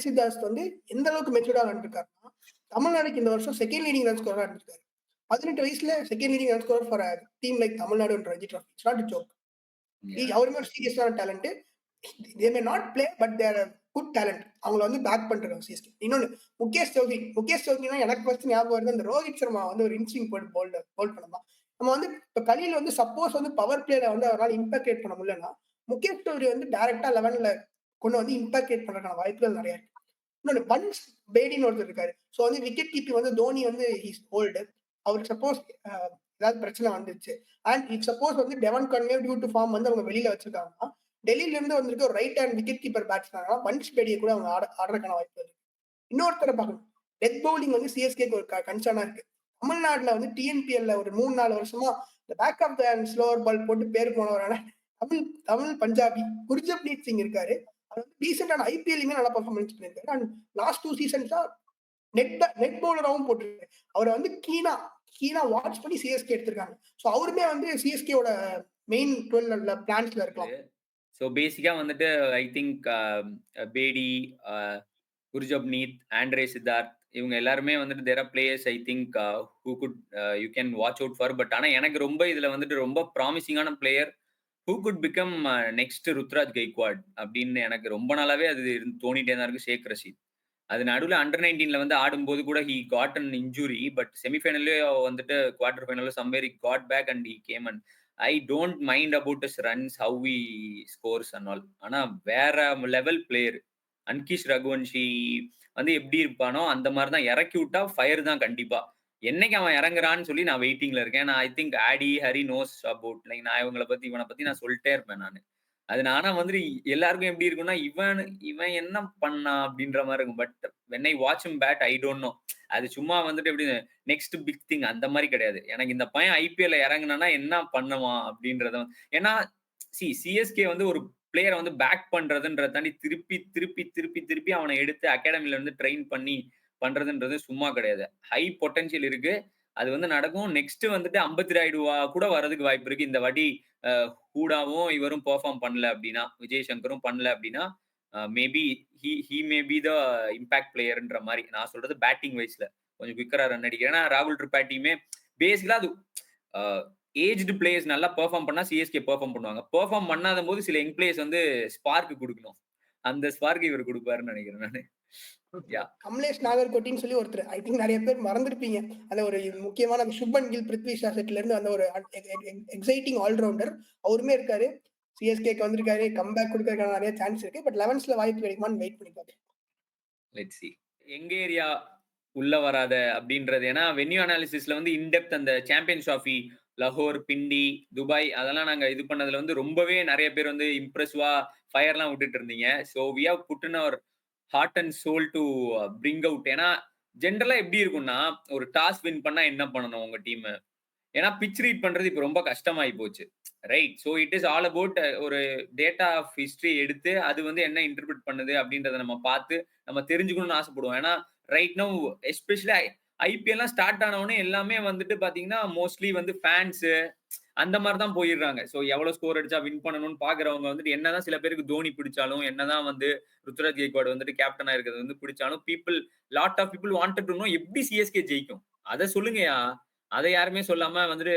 சித்தார்த் வந்து எந்த அளவுக்கு மெச்சூர்டா விளையாண்டுருக்காருன்னா, தமிழ்நாடுக்கு இந்த வருஷம் செகண்ட் லீடிங் ரன் ஸ்கோரா இருந்திருக்காரு. 18 வயசுல second leading run score for team like Tamil Nadu Ranji trophy. It's not a joke. அவருமே ஒரு சீரியஸான talent. they may not play but they are a good talent. அவங்கள வந்து பேக் பண்றாங்க சிஎஸ்கே. இன்னொன்னு, முகேஷ் சௌத்ரினா எனக்கு ஃபர்ஸ்ட் ஞாபகம் வருது, அந்த ரோஹித் சர்மா வந்து ஒரு இன்ஸ்விங் போட்டு பவுல் பண்ணலாம். நம்ம வந்து இப்ப கலியில் வந்து சப்போஸ் வந்து பவர் பிளேல வந்து அவரால் இம்பாக்ட் கிரியேட் பண்ண முடியலன்னா, முகேஷ் சௌத்ரி வந்து டைரக்டா 11ல கொண்டு வந்து இம்பாக்ட் கிரியேட் பண்றதுக்கான வாய்ப்புகள் நிறைய இருக்கு. இன்னொன்னு, பன்ஸ் பேடின்னு ஒருத்தர் இருக்காரு. ஸோ வந்து விக்கெட் கீப்பிங் வந்து தோனி வந்து ஹீஸ் ஓல்டு. அவருக்கு சப்போஸ் ஏதாவது பிரச்சனை வந்துச்சு அண்ட் இப் சப்போஸ் வந்து Devon Conway due to form வந்து அவங்க வெளியில வச்சிருக்காங்கன்னா, டெல்லியில இருந்து வந்திருக்க ஒரு ரைட் ஹேண்ட் விக்கெட் கீப்பர் பேட்ஸ்மேனா பன்ஸ் பேடியை கூட அவங்க ஆடுறதுக்கான வாய்ப்பு இருக்கு. இன்னொருத்தரை பார்க்கணும், டெத் பவுலிங் வந்து சிஎஸ்கேக்கு ஒரு கன்சர்னா இருக்கு. தமிழ்நாட்டுல வந்து டிஎன்பிஎல்ல ஒரு 3-4 வருஷமா இந்த பேக் ஆஃப் த ஸ்லோவர் பால் போட்டு பேர் போனவரான தமிழ் பஞ்சாபி குர்ஜப்ரீத் சிங் இருக்காரு. அது வந்து டீசென்டான ஐபிஎல்லுமே நல்லா பர்ஃபார்மன்ஸ் பண்ணியிருக்காரு. அண்ட் லாஸ்ட் 2 சீசன்ஸா நெட் பவுலராகவும் போட்டிருக்காரு. அவரை வந்து கீனா வாட்ச் பண்ணி சிஎஸ்கே எடுத்திருக்காங்க. ஸோ அவருமே வந்து சிஎஸ்கேவோட மெயின் 12 பிளான்ஸ்ல இருக்கலாம்.
ஸோ பேசிக்கா வந்துட்டு I think Bedi, Gurjapneet, Andre Siddharth, இவங்க எல்லாருமே வந்துட்டு there are players I think who could you can watch out for. But ஆனால் எனக்கு ரொம்ப இதுல வந்துட்டு ரொம்ப ப்ராமிசிங்கான player who could become next Ruturaj Gaikwad அப்படின்னு எனக்கு ரொம்ப நாளாவே அது தோணிட்டே தான் இருக்கு. ஷேக் ரஷீத் அது நடுவில் அண்டர் 19ல வந்து ஆடும்போது கூட he got an injury, but செமிஃபைனல்லே வந்துட்டு குவார்டர் ஃபைனல்ல somewhere he got back and he came and I don't mind about his runs, how he scores and all. ஆனா வேற லெவல் பிளேயர். அன்கிஷ் ரகுவன்ஷி வந்து எப்படி இருப்பானோ அந்த மாதிரி தான், இறக்கி விட்டா ஃபயர் தான் கண்டிப்பா. என்னைக்கு அவன் இறங்குறான்னு சொல்லி நான் வெயிட்டிங்ல இருக்கேன். நான் I think Aadi Hari nose about, like நான் இவனை பத்தி நான் சொல்லிட்டே இருப்பேன் நான். அது நானா வந்துட்டு எல்லாருக்கும் எப்படி இருக்கும்னா, இவன் என்ன பண்ணா அப்படின்ற மாதிரி இருக்கும். But when I watch him bat, I don't know. அது சும்மா வந்துட்டு எப்படி நெக்ஸ்ட் பிக் திங் அந்த மாதிரி கிடையாது. எனக்கு இந்த பையன் ஐபிஎல்ல இறங்குனா என்ன பண்ணுவான் அப்படின்றத, ஏன்னா சிஎஸ்கே வந்து ஒரு பிளேயரை வந்து பேக் பண்றதுன்றத தாண்டி திருப்பி திருப்பி திருப்பி திருப்பி அவனை எடுத்து அகாடமில இருந்து ட்ரெயின் பண்ணி பண்றதுன்றது சும்மா கிடையாது. ஹை பொட்டன்ஷியல் இருக்கு, அது வந்து நடக்கும். நெக்ஸ்ட் வந்துட்டு அம்பத்தி ராயுடுவா கூட வரதுக்கு வாய்ப்பு இருக்கு. இந்த வாட்டி ஹூடாவும் இவரும் பெர்ஃபார்ம் பண்ணல அப்படின்னா, விஜய் சங்கரும் பண்ணல அப்படின்னா, maybe he may be the impact பிளேயர்ன்ற மாதிரி நான் சொல்றது. பேட்டிங் வைஸ்ல கொஞ்சம் குவிக்கரா ரன் அடிக்கிறேன். ஏன்னா ராகுல் திரிபாட்டியுமே பேசிக்கலா அது ஏஜ்டு பிளேயர்ஸ் நல்லா பெர்ஃபார்ம் பண்ணா சிஎஸ்கே பெர்ஃபார்ம் பண்ணுவாங்க. பெர்ஃபார்ம் பண்ணாத போது சில யங் பிளேயர்ஸ் வந்து ஸ்பார்க் குடுக்கணும். அந்த ஸ்பார்க் இவர் குடுப்பாருன்னு நெனைக்கிறேன் நானு. யா.
கமலேஷ் நாகர்கோட்டின்னு சொல்லி ஒருத்தர் ஐ திங்க் நிறைய பேர் மறந்துருப்பீங்க. அந்த ஒரு முக்கியமான சுப்மன் கில், பிருத்வி ஷா செட்ல இருந்து அந்த ஒரு எக்ஸைட்டிங் ஆல்ரவுண்டர் அவருமே இருக்காரு. சிஎஸ்கேக்கு வந்திருக்காரு. கம்பேக் கொடுக்கறதுக்கான நிறைய சான்ஸ் இருக்கு. பட் 11ஸ்ல வாய்ப்பு கிடைக்குமான்னு வெயிட் பண்ணி பார்க்கலாம்.
Let's see. எங்க ஏரியா உள்ள வராத அப்படின்றது ஏன்னா வென்யூ அனாலிசிஸ்ல வந்து இன்டெப்த் அந்த சாம்பியன்ஸ் ட்ராஃபி லாகூர், பிண்டி, துபாய் அதெல்லாம் நாங்க இது பண்ணதுல வந்து ரொம்பவே நிறைய பேர் வந்து இம்ப்ரெசிவா ஃபயர்லாம் விட்டுட்டு இருந்தீங்க. So we have put in our heart and soul to bring out. ஏன்னா ஜென்ரலா எப்படி இருக்கும்னா ஒரு டாஸ் வின் பண்ணா என்ன பண்ணணும் உங்க டீம்? ஏன்னா பிச் ரீட் பண்றது இப்ப ரொம்ப கஷ்டமாயி போச்சு. Right. So it is all about ஒரு டேட்டா ஆஃப் ஹிஸ்டரி எடுத்து அது வந்து என்ன இன்டர்பிரட் பண்ணுது அப்படின்றத நம்ம பார்த்து நம்ம தெரிஞ்சுக்கணும்னு ஆசைப்படுவோம். ஏன்னா ரைட் நவ் எஸ்பெஷலி ஐபிஎல்லாம் ஸ்டார்ட் ஆனவொடனே எல்லாமே வந்துட்டு பாத்தீங்கன்னா மோஸ்ட்லி வந்து ஃபேன்ஸ் அந்த மாதிரி தான் போயிடுறாங்க. ஸோ எவ்வளவு ஸ்கோர் அடிச்சா வின் பண்ணணும்னு பாக்குறவங்க வந்துட்டு என்னதான் சில பேருக்கு தோனி பிடிச்சாலும் என்னதான் வந்து ருத்ராஜ் கெய்க்வாட் வந்துட்டு கேப்டனா இருக்கிறது வந்து பிடிச்சாலும் lot of people wanted to know எப்படி சிஎஸ்கே ஜெயிக்கும். அதை சொல்லுங்கயா. அதை யாருமே சொல்லாம வந்துட்டு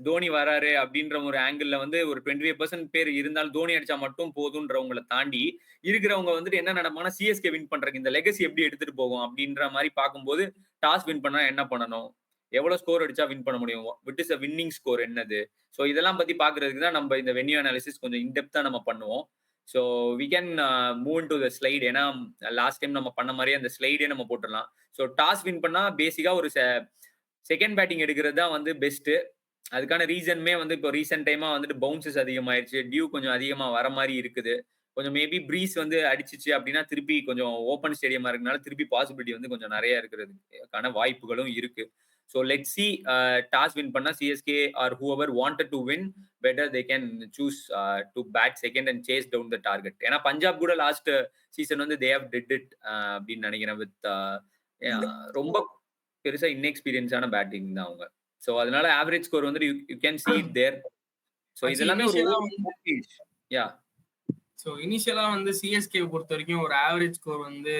தோனி வராரு அப்படின்ற ஒரு ஆங்கிள் வந்து ஒரு 25% பேர் இருந்தாலும் தோனி அடிச்சா மட்டும் போதுன்றவங்களை தாண்டி இருக்கிறவங்க வந்துட்டு என்ன நடப்பாங்கன்னா சிஎஸ்கே வின் பண்றதுக்கு இந்த லெகசி எப்படி எடுத்துட்டு போகும் அப்படின்ற மாதிரி பார்க்கும்போது டாஸ் வின் பண்ணா என்ன பண்ணணும், எவ்வளவு ஸ்கோர் அடிச்சா வின் பண்ண முடியும், விட் இஸ் வின்னிங் ஸ்கோர் என்னது. ஸோ இதெல்லாம் பத்தி பாக்குறதுக்கு தான் நம்ம இந்த வென்யூ அனாலிசிஸ் கொஞ்சம் இன்டெப்தா நம்ம பண்ணுவோம். So we can move to the slide. ஏன்னா லாஸ்ட் டைம் நம்ம பண்ண மாதிரியே அந்த ஸ்லைடே நம்ம போட்டுடலாம். ஸோ டாஸ் வின் பண்ணா பேசிக்கா ஒரு செகண்ட் பேட்டிங் எடுக்கிறது தான் வந்து பெஸ்ட். அதுக்கான ரீசன்மே வந்து இப்போ ரீசென்ட் டைமா வந்துட்டு பவுன்சஸ் அதிகமாயிருச்சு, டியூ கொஞ்சம் அதிகமா வர மாதிரி இருக்குது. கொஞ்சம் மேபி ப்ரீஸ் வந்து அடிச்சிச்சு அப்படின்னா திருப்பி கொஞ்சம் ஓப்பன் ஸ்டேடியமா இருக்கனால திருப்பி பாசிபிலிட்டி வந்து கொஞ்சம் நிறைய இருக்கிறதுக்கான வாய்ப்புகளும் இருக்கு. So let see. Toss win பண்ணா CSK or whoever wanted to win better they can choose to bat second and chase down the target. ஏன்னா பஞ்சாப் கூட லாஸ்ட் சீசன் வந்து தே ஹவ் டிட் இட் அப்படின்னு நினைக்கிறேன். வித் ரொம்ப பெருசா இன்எக்ஸ்பீரியன்ஸான பேட்டிங் தான் அவங்க. சோ அதனால ஆவரேஜ் ஸ்கோர் வந்து you can see it there. So இதெல்லாம் ஒரு யா.
சோ இனிஷியலா வந்து சிஎஸ்கே பொறுத்த வரைக்கும் ஒரு ஆவரேஜ் ஸ்கோர் வந்து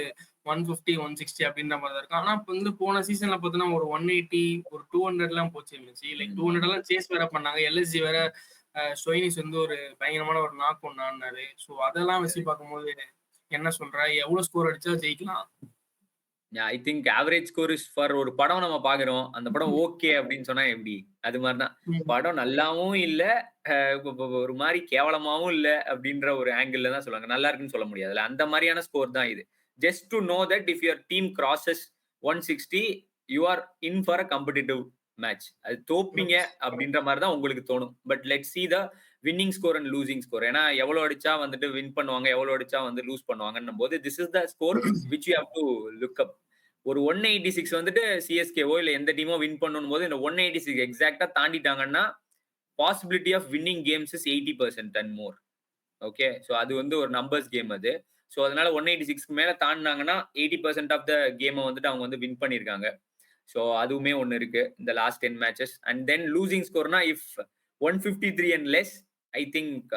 150 160 அப்படின்ற மாதிரி தான் இருக்கும். ஆனா இப்ப வந்து போன சீசன்ல பார்த்தோன்னா ஒரு 180 ஒரு 200 எல்லாம் போச்சு இருந்துச்சு. லைக் 200 எல்லாம் சேஸ் வேற பண்ணாங்க. எல்எஸ்ஜி வேற ஸ்டோயினிஸ் வந்து ஒரு பயங்கரமான ஒரு நாக் ஒன்னு ஆனாரு. சோ அதெல்லாம் வச்சு பார்க்கும்போது என்ன சொல்ற, எவ்வளவு ஸ்கோர் அடிச்சா ஜெயிக்கலாம்?
I think average score is for ஒரு படம் நம்ம பாக்குறோம், அந்த படம் ஓகே அப்படின்னு சொன்னா எப்படி? அது மாதிரிதான் படம் நல்லாவும் இல்ல ஒரு மாதிரி கேவலமாவும் இல்ல அப்படின்ற ஒரு ஆங்கிள் தான் சொல்லுவாங்க. நல்லா இருக்குன்னு சொல்ல முடியாதுல்ல. அந்த மாதிரியான ஸ்கோர் தான் இது. Just to know that if your team crosses 160 you are in for a competitive match. அது தோப்பீங்க அப்படின்ற மாதிரி தான் உங்களுக்கு தோணும். But let see the winning score and losing score. ஏன்னா எவ்வளவு அடிச்சா வந்துட்டு வின் பண்ணுவாங்க, எவ்வளவு அடிச்சா வந்து லூஸ் பண்ணுவாங்கன்னும் போது this is the score which you have to look up. ஒரு 186 வந்துட்டு சிஎஸ்கேவோ இல்ல எந்த டீமோ வின் பண்ணணும் போது இந்த 186 எக்ஸாக்டா தாண்டிட்டாங்கன்னா possibility of winning games is 80% and more. Okay. So அது வந்து ஒரு நம்பர்ஸ் கேம் அது. ஸோ அதனால 186க்கு மேல தாண்டினாங்கன்னா 80% ஆஃப் த கேமை வந்துட்டு அவங்க வந்து வின் பண்ணியிருக்காங்க. ஸோ அதுவுமே ஒன்று இருக்கு இந்த last 10 matches. And then losing ஸ்கோர்னா if 153 and less I think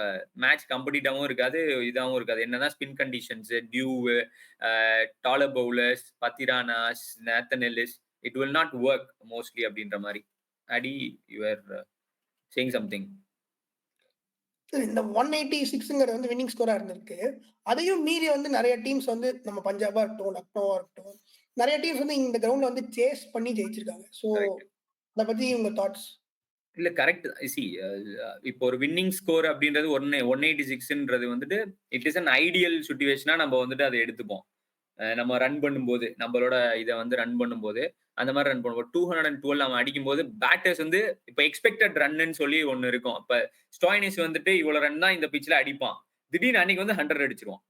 match கம்படிட்டாவும் இருக்காது, இதாகவும் இருக்காது. என்னதான் spin conditions, dew, taller bowlers, Pathiranas, Nathan Ellis, it will not work mostly அப்படின்ற மாதிரி. அடி யூஆர் சேயிங் சம்திங்.
இந்த 186ங்கிறது வந்து வின்னிங் ஸ்கோரா இருந்திருக்கு. அதையும் மீறி வந்து நிறைய டீம்ஸ் வந்து நம்ம பஞ்சாபா இருக்கட்டும், லக்னோவா இருக்கட்டும், நிறைய டீம்ஸ் வந்து இந்த கிரவுண்ட்ல வந்து சேஸ் பண்ணி ஜெயிச்சிருக்காங்க. சோ அத பத்தி உங்க தாட்ஸ்?
இல்ல கரெக்ட். சி இப்போ ஒரு வின்னிங் ஸ்கோர் அப்படின்றது 186ன்றது வந்துட்டு இட் இஸ் அன் ஐடியல் சிச்சுவேஷனா நம்ம வந்துட்டு அதை எடுத்துப்போம். நம்ம ரன் பண்ணும்போது நம்மளோட இதை வந்து ரன் பண்ணும்போது அந்த மாதிரி ரன் பண்ணுவோம். 212 அவன் அடிக்கும்போது பேட்டர்ஸ் வந்து இப்போ எக்ஸ்பெக்டட் ரன்னு சொல்லி ஒன்னு இருக்கும். இப்ப ஸ்டோயினிஸ் வந்துட்டு இவ்வளவு ரன் தான் இந்த பிச்சில் அடிப்பான், திடீர்னு அன்னைக்கு வந்து 100 அடிச்சிருவான்.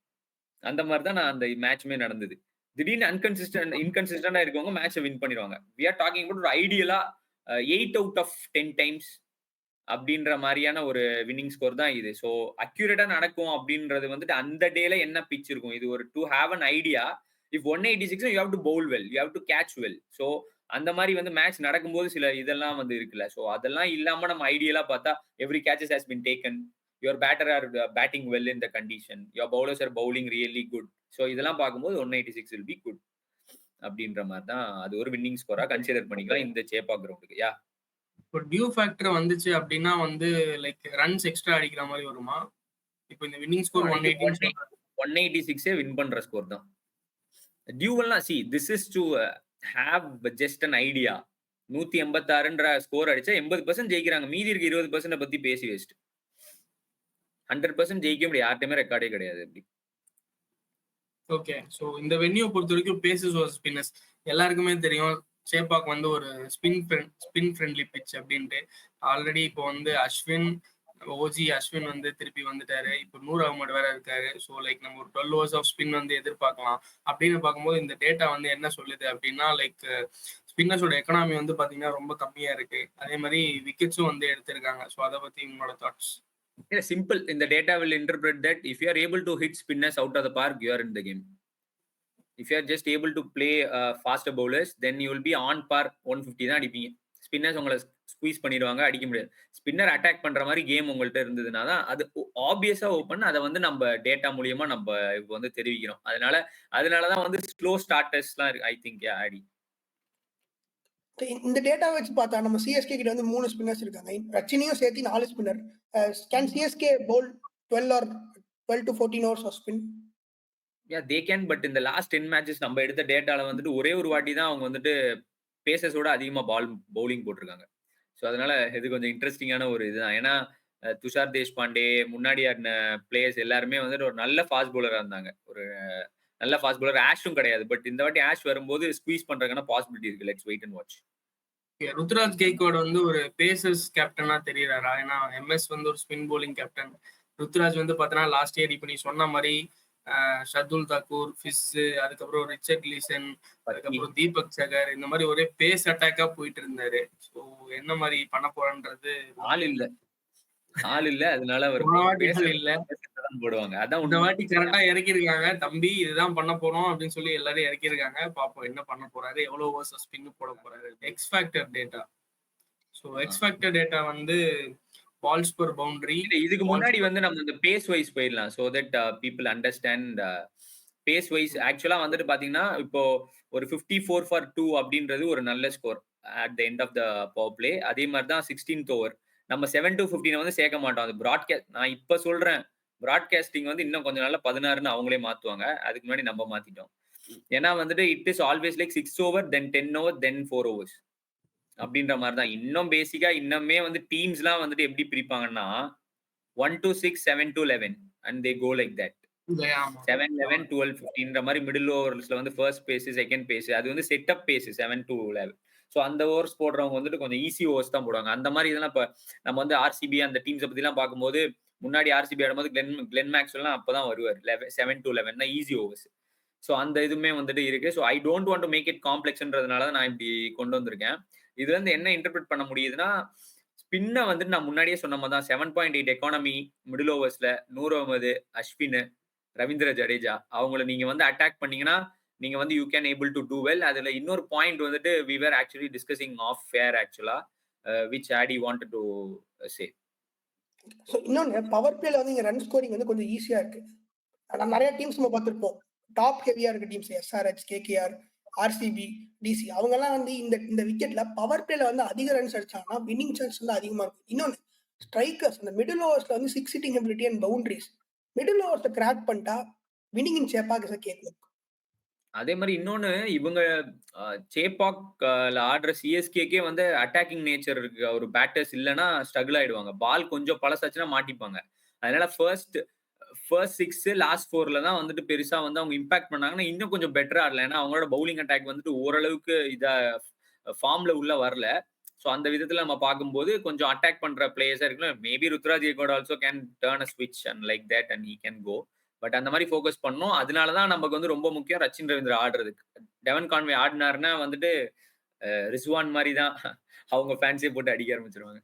அந்த மாதிரி தான் நான் அந்த மேட்ச்மே நடந்தது. திடீர்னு இன்கன்சிஸ்டன்டா இருக்கவங்க மேட்சை வின் பண்ணிடுவாங்க. வி ஆர் டாக்கிங் அபவுட் ஒரு ஐடியலா 8 out of 10 times அப்படின்ற மாதிரியான ஒரு வின்னிங் ஸ்கோர் தான் இது. ஸோ அக்யூரேட்டா நடக்கும் அப்படின்றது வந்துட்டு அந்த டேல என்ன பிச் இருக்கும், இது ஒரு to have an idea. If 186 you have to bowl well, you have to catch well. So அந்த மாதிரி வந்து மேட்ச் நடக்கும்போது சில இதெல்லாம் வந்து இருக்குல்ல. ஸோ அதெல்லாம் இல்லாம நம்ம ஐடியலா பார்த்தா every catches has been taken, your batter are batting well in the condition, your bowlers are bowling really good. So இதெல்லாம் பார்க்கும்போது 186 வில் பி குட் அப்படின்ற மாதிரி தான் அது ஒரு வின்னிங் ஸ்கோரா கன்சிடர் பண்ணிக்கலாம் இந்த சேப்பாக் கிரவுண்டுக்கு. யா.
இப்போ டியூ ஃபேக்டர் வந்துச்சு அப்படின்னா வந்து லைக் ரன்ஸ் எக்ஸ்ட்ரா அடிக்கிற மாதிரி வருமா? இப்போ இந்த வின்னிங் ஸ்கோர் 180
186 வின் பண்ற ஸ்கோர் தான். டியூவெல்லாம் this is to have just an idea. 186ன்ற ஸ்கோர் அடிச்சா 80% ஜெயிக்கிறாங்க. மீதி இருக்க 20% பத்தி பேசி வேஸ்ட். 100% ஜெயிக்க முடியாது. யார்கிட்டயுமே ரெக்கார்டே கிடையாது அப்படி.
ஓகே. ஸோ இந்த வென்யூ பொறுத்த வரைக்கும் பேசஸ் வர்சஸ் ஸ்பின்னர்ஸ் எல்லாருக்குமே தெரியும். சேப்பாக் வந்து ஒரு ஸ்பின் ஃப்ரெண்ட்லி பிட்ச் அப்படின்ட்டு. ஆல்ரெடி இப்போ வந்து அஸ்வின் வந்து திருப்பி வந்துட்டாரு. இப்போ நூர் அகமது வேற இருக்காரு. ஸோ லைக் நம்ம ஒரு 12 ஓவர்ஸ் ஆஃப் ஸ்பின் வந்து எதிர்பார்க்கலாம். அப்படின்னு பார்க்கும்போது இந்த டேட்டா வந்து என்ன சொல்லுது அப்படின்னா லைக் ஸ்பின்னர்ஸோட எக்கனாமி வந்து பாத்தீங்கன்னா ரொம்ப கம்மியா இருக்கு. அதே மாதிரி விக்கெட்ஸும் வந்து எடுத்திருக்காங்க. ஸோ அதை பத்தி உங்களோட thoughts?
Simple. In the data will interpret that if you are able to hit spinners out of the park, you are in the game. If you are just able to play faster bowlers, then you will be on par 150 தான் அடிப்பீங்க. ஸ்பின்னர்ஸ் உங்களை ஸ்குவீஸ் பண்ணிடுவாங்க, அடிக்க முடியாது. ஸ்பின்னர் அட்டாக் பண்ற மாதிரி கேம் உங்கள்கிட்ட இருந்ததுன்னா தான் அது ஆப்வியஸா ஓப்பன். அதை வந்து நம்ம டேட்டா மூலியமா நம்ம இப்போ வந்து தெரிவிக்கிறோம். அதனாலதான் வந்து ஸ்லோ ஸ்டார்டர்ஸ்லாம் இருக்கு. ஐ திங்க் ஆடி
இந்த டேட்டா வச்சு பார்த்தா நம்ம சிஎஸ்கே கிட்ட வந்து 3 ஸ்பின்னர்ஸ் இருக்காங்க. ரச்சினியும் சேர்த்து 4 spinner. Can CSK bowl 12 to 14 hours of spin?
Yeah, they can, but in the last 10 matches நம்ம எடுத்த டேட்டால வந்துட்டு ஒரே ஒரு வாட்டி தான் அவங்க வந்துட்டு பேசஸோட அதிகமா பவுலிங் போட்டிருக்காங்க. ஸோ அதனால இது கொஞ்சம் இன்ட்ரெஸ்டிங்கான ஒரு இதுதான். ஏன்னா துஷார் தேஷ்பாண்டே முன்னாடி ஆடின பிளேயர்ஸ் எல்லாருமே வந்துட்டு ஒரு நல்ல ஃபாஸ்ட் பவுலரா இருந்தாங்க. ஒரு நல்ல ஃபாஸ்ட் பவுலர் ஆஷும் கிடையாது. பட் இந்த வாட்டி ஆஷ் வரும்போது ஸ்குவீஸ் பண்றதுக்கான பாசிபிலிட்டி இருக்கு. Let's wait and watch.
Ruturaj Gaikwad வந்து ஒரு பேசர்ஸ் கேப்டனா தெரியறாரா? ஏன்னா எம்எஸ் வந்து ஒரு ஸ்பின் போலிங் கேப்டன். ருத்ராஜ் வந்து பாத்தீங்கன்னா லாஸ்ட் இயர் இப்ப நீ சொன்ன மாதிரி ஷர்துல் தாக்கூர், ஃபிஸ், அதுக்கப்புறம் ரிச்சர்ட் லீசன், அதுக்கப்புறம் தீபக் சகர், இந்த மாதிரி ஒரே பேஸ் அட்டாக்கா போயிட்டு இருந்தாரு. ஸோ என்ன மாதிரி பண்ண போறன்றது
ஆள் இல்ல. அதனால அவர்
இல்ல
போடுவாங்க. அதான்
இந்த வாட்டி கரெக்டா இறக்கிருக்காங்க. தம்பி இதுதான் பண்ண போறோம் அப்படின்னு சொல்லி எல்லாரும் இறக்கிருக்காங்க. பாப்போம் என்ன பண்ண போறாரு, எவ்வளவு ஓவர்ஸ் ஸ்பின் போட போறாரு. X factor data. So X factor data வந்து பால்ஸ் பர் பவுண்டரி.
இதுக்கு முன்னாடி வந்து நம்ம இந்த பேஸ் வைஸ் போயிடலாம். So that people understand phase wise. ஆக்சுவலா வந்துட்டு பாத்தீங்கன்னா இப்போ ஒரு 54 for 2 அப்படின்றது ஒரு நல்ல score at the end of the power play. அதே மாதிரி தான் 16th ஓவர் நம்ம 7 to 15 வந்து சேர்க்க மாட்டோம். அது ப்ராட்காஸ்ட். நான் இப்ப சொல்றேன், ப்ராட்காஸ்டிங் வந்து இன்னும் கொஞ்சம் நாள்ல 16ன்னு அவங்களே மாத்துவாங்க. அதுக்கு முன்னாடி நம்ம மாத்திட்டோம். ஏன்னா வந்துட்டு it is always like 6 over then 10 over then 4 overs அப்படின்ற மாதிரி தான். இன்னும் பேசிக்கா இன்னமே வந்து டீம்ஸ்லாம் வந்துட்டு எப்படி பிரிப்பாங்கன்னா 1 to 6, 7 to 11 and they go like that. 7, 11, 12, 15ன்ற மாதிரி மிடில் ஓவர்ஸ்ல வந்து ஃபர்ஸ்ட் பேஸ், செகண்ட் பேஸ், அது வந்து செட்டப் பேஸ் 7 to 11. ஸோ அந்த ஓவர்ஸ் போடுறவங்க வந்துட்டு கொஞ்சம் ஈஸி ஓவர்ஸ் தான் போடுவாங்க. அந்த மாதிரி இதெல்லாம் இப்போ நம்ம வந்து ஆர்சிபி அந்த டீம்ஸை பத்திலாம் பார்க்கும்போது முன்னாடி ஆர்சிபி ஆடும்போது கிளென் மேக்ஸ்வெல்லாம் அப்பதான் வருவார். 7 to 11 ஈஸி ஓவர்ஸ். ஸோ அந்த இதுவுமே வந்துட்டு இருக்கு. So I don't want to make it காம்ப்ளெக்ஸ்ன்றதுனால தான் நான் இப்படி கொண்டு வந்திருக்கேன். இதுல இருந்து என்ன இன்டர்பிரட் பண்ண முடியுதுன்னா ஸ்பின்னை வந்துட்டு நான் முன்னாடியே சொன்ன மாதிரி தான் 7.8 எக்கானமி மிடில் ஓவர்ஸ்ல நூர் அகமது, அஸ்வின், ரவீந்திர ஜடேஜா அவங்களை நீங்க வந்து அட்டாக் பண்ணீங்கன்னா நீங்க வந்து you can able to do well. அதுல இன்னொரு பாயிண்ட் வந்துட்டு we were actually discussing off air ஆக்சுவலா which Aadi wanted to say.
இன்னொன்னு பவர் பிளேல வந்து இங்க ரன் ஸ்கோரிங் வந்து கொஞ்சம் ஈஸியா இருக்கு. நம்ம நிறைய டீம்ஸ் நம்ம பார்த்திருப்போம். டாப் ஹெவியா இருக்க teams SRH, KKR, RCB, DC அவங்க எல்லாம் வந்து இந்த விக்கெட்ல பவர் பிளேல வந்து அதிக ரன்ஸ் அடிச்சாங்கன்னா வின்னிங் சான்ஸ் வந்து அதிகமா இருக்கும். இன்னொன்னு ஸ்ட்ரைக்கர்ஸ் அந்த மிடில் ஓவர்ஸ்ல வந்து 6 hitting ability and boundaries middle overs crack பண்ணிட்டா winning in Chepauk is a cake.
அதே மாதிரி இன்னொன்னு இவங்க சேப்பாக்ல ஆடுற சிஎஸ்கேக்கே வந்து அட்டாக்கிங் நேச்சர் இருக்கு. ஒரு பேட்டர்ஸ் இல்லைன்னா ஸ்ட்ரகிள் ஆயிடுவாங்க. பால் கொஞ்சம் பழசாச்சுன்னா மாட்டிப்பாங்க. அதனால ஃபர்ஸ்ட் 6 லாஸ்ட் 4ல தான் வந்துட்டு பெருசா வந்து அவங்க இம்பாக்ட் பண்ணாங்கன்னா இன்னும் கொஞ்சம் பெட்டரா ஆடல. ஏன்னா அவங்களோட பவுலிங் அட்டாக் வந்துட்டு ஓரளவுக்கு இதா ஃபார்ம்ல உள்ள வரல. ஸோ அந்த விதத்துல நம்ம பார்க்கும்போது கொஞ்சம் அட்டாக் பண்ற பிளேயர்ஸா இருக்கலாம். Maybe Ruturaj Gaikwad also can turn a ஸ்விட்ச் and like that and he can go. But அந்த மாதிரி ஃபோக்கஸ் பண்ணோம். அதனாலதான் நமக்கு வந்து ரொம்ப முக்கியம் ரச்சின் ரவீந்திரா ஆடுறதுக்கு. டெவன் கான்வே ஆடினாருன்னா வந்துட்டு ரிஸ்வான் மாதிரி தான் அவங்க ஃபேன்ஸே போட்டு அடிக்க ஆரம்பிச்சிருவாங்க.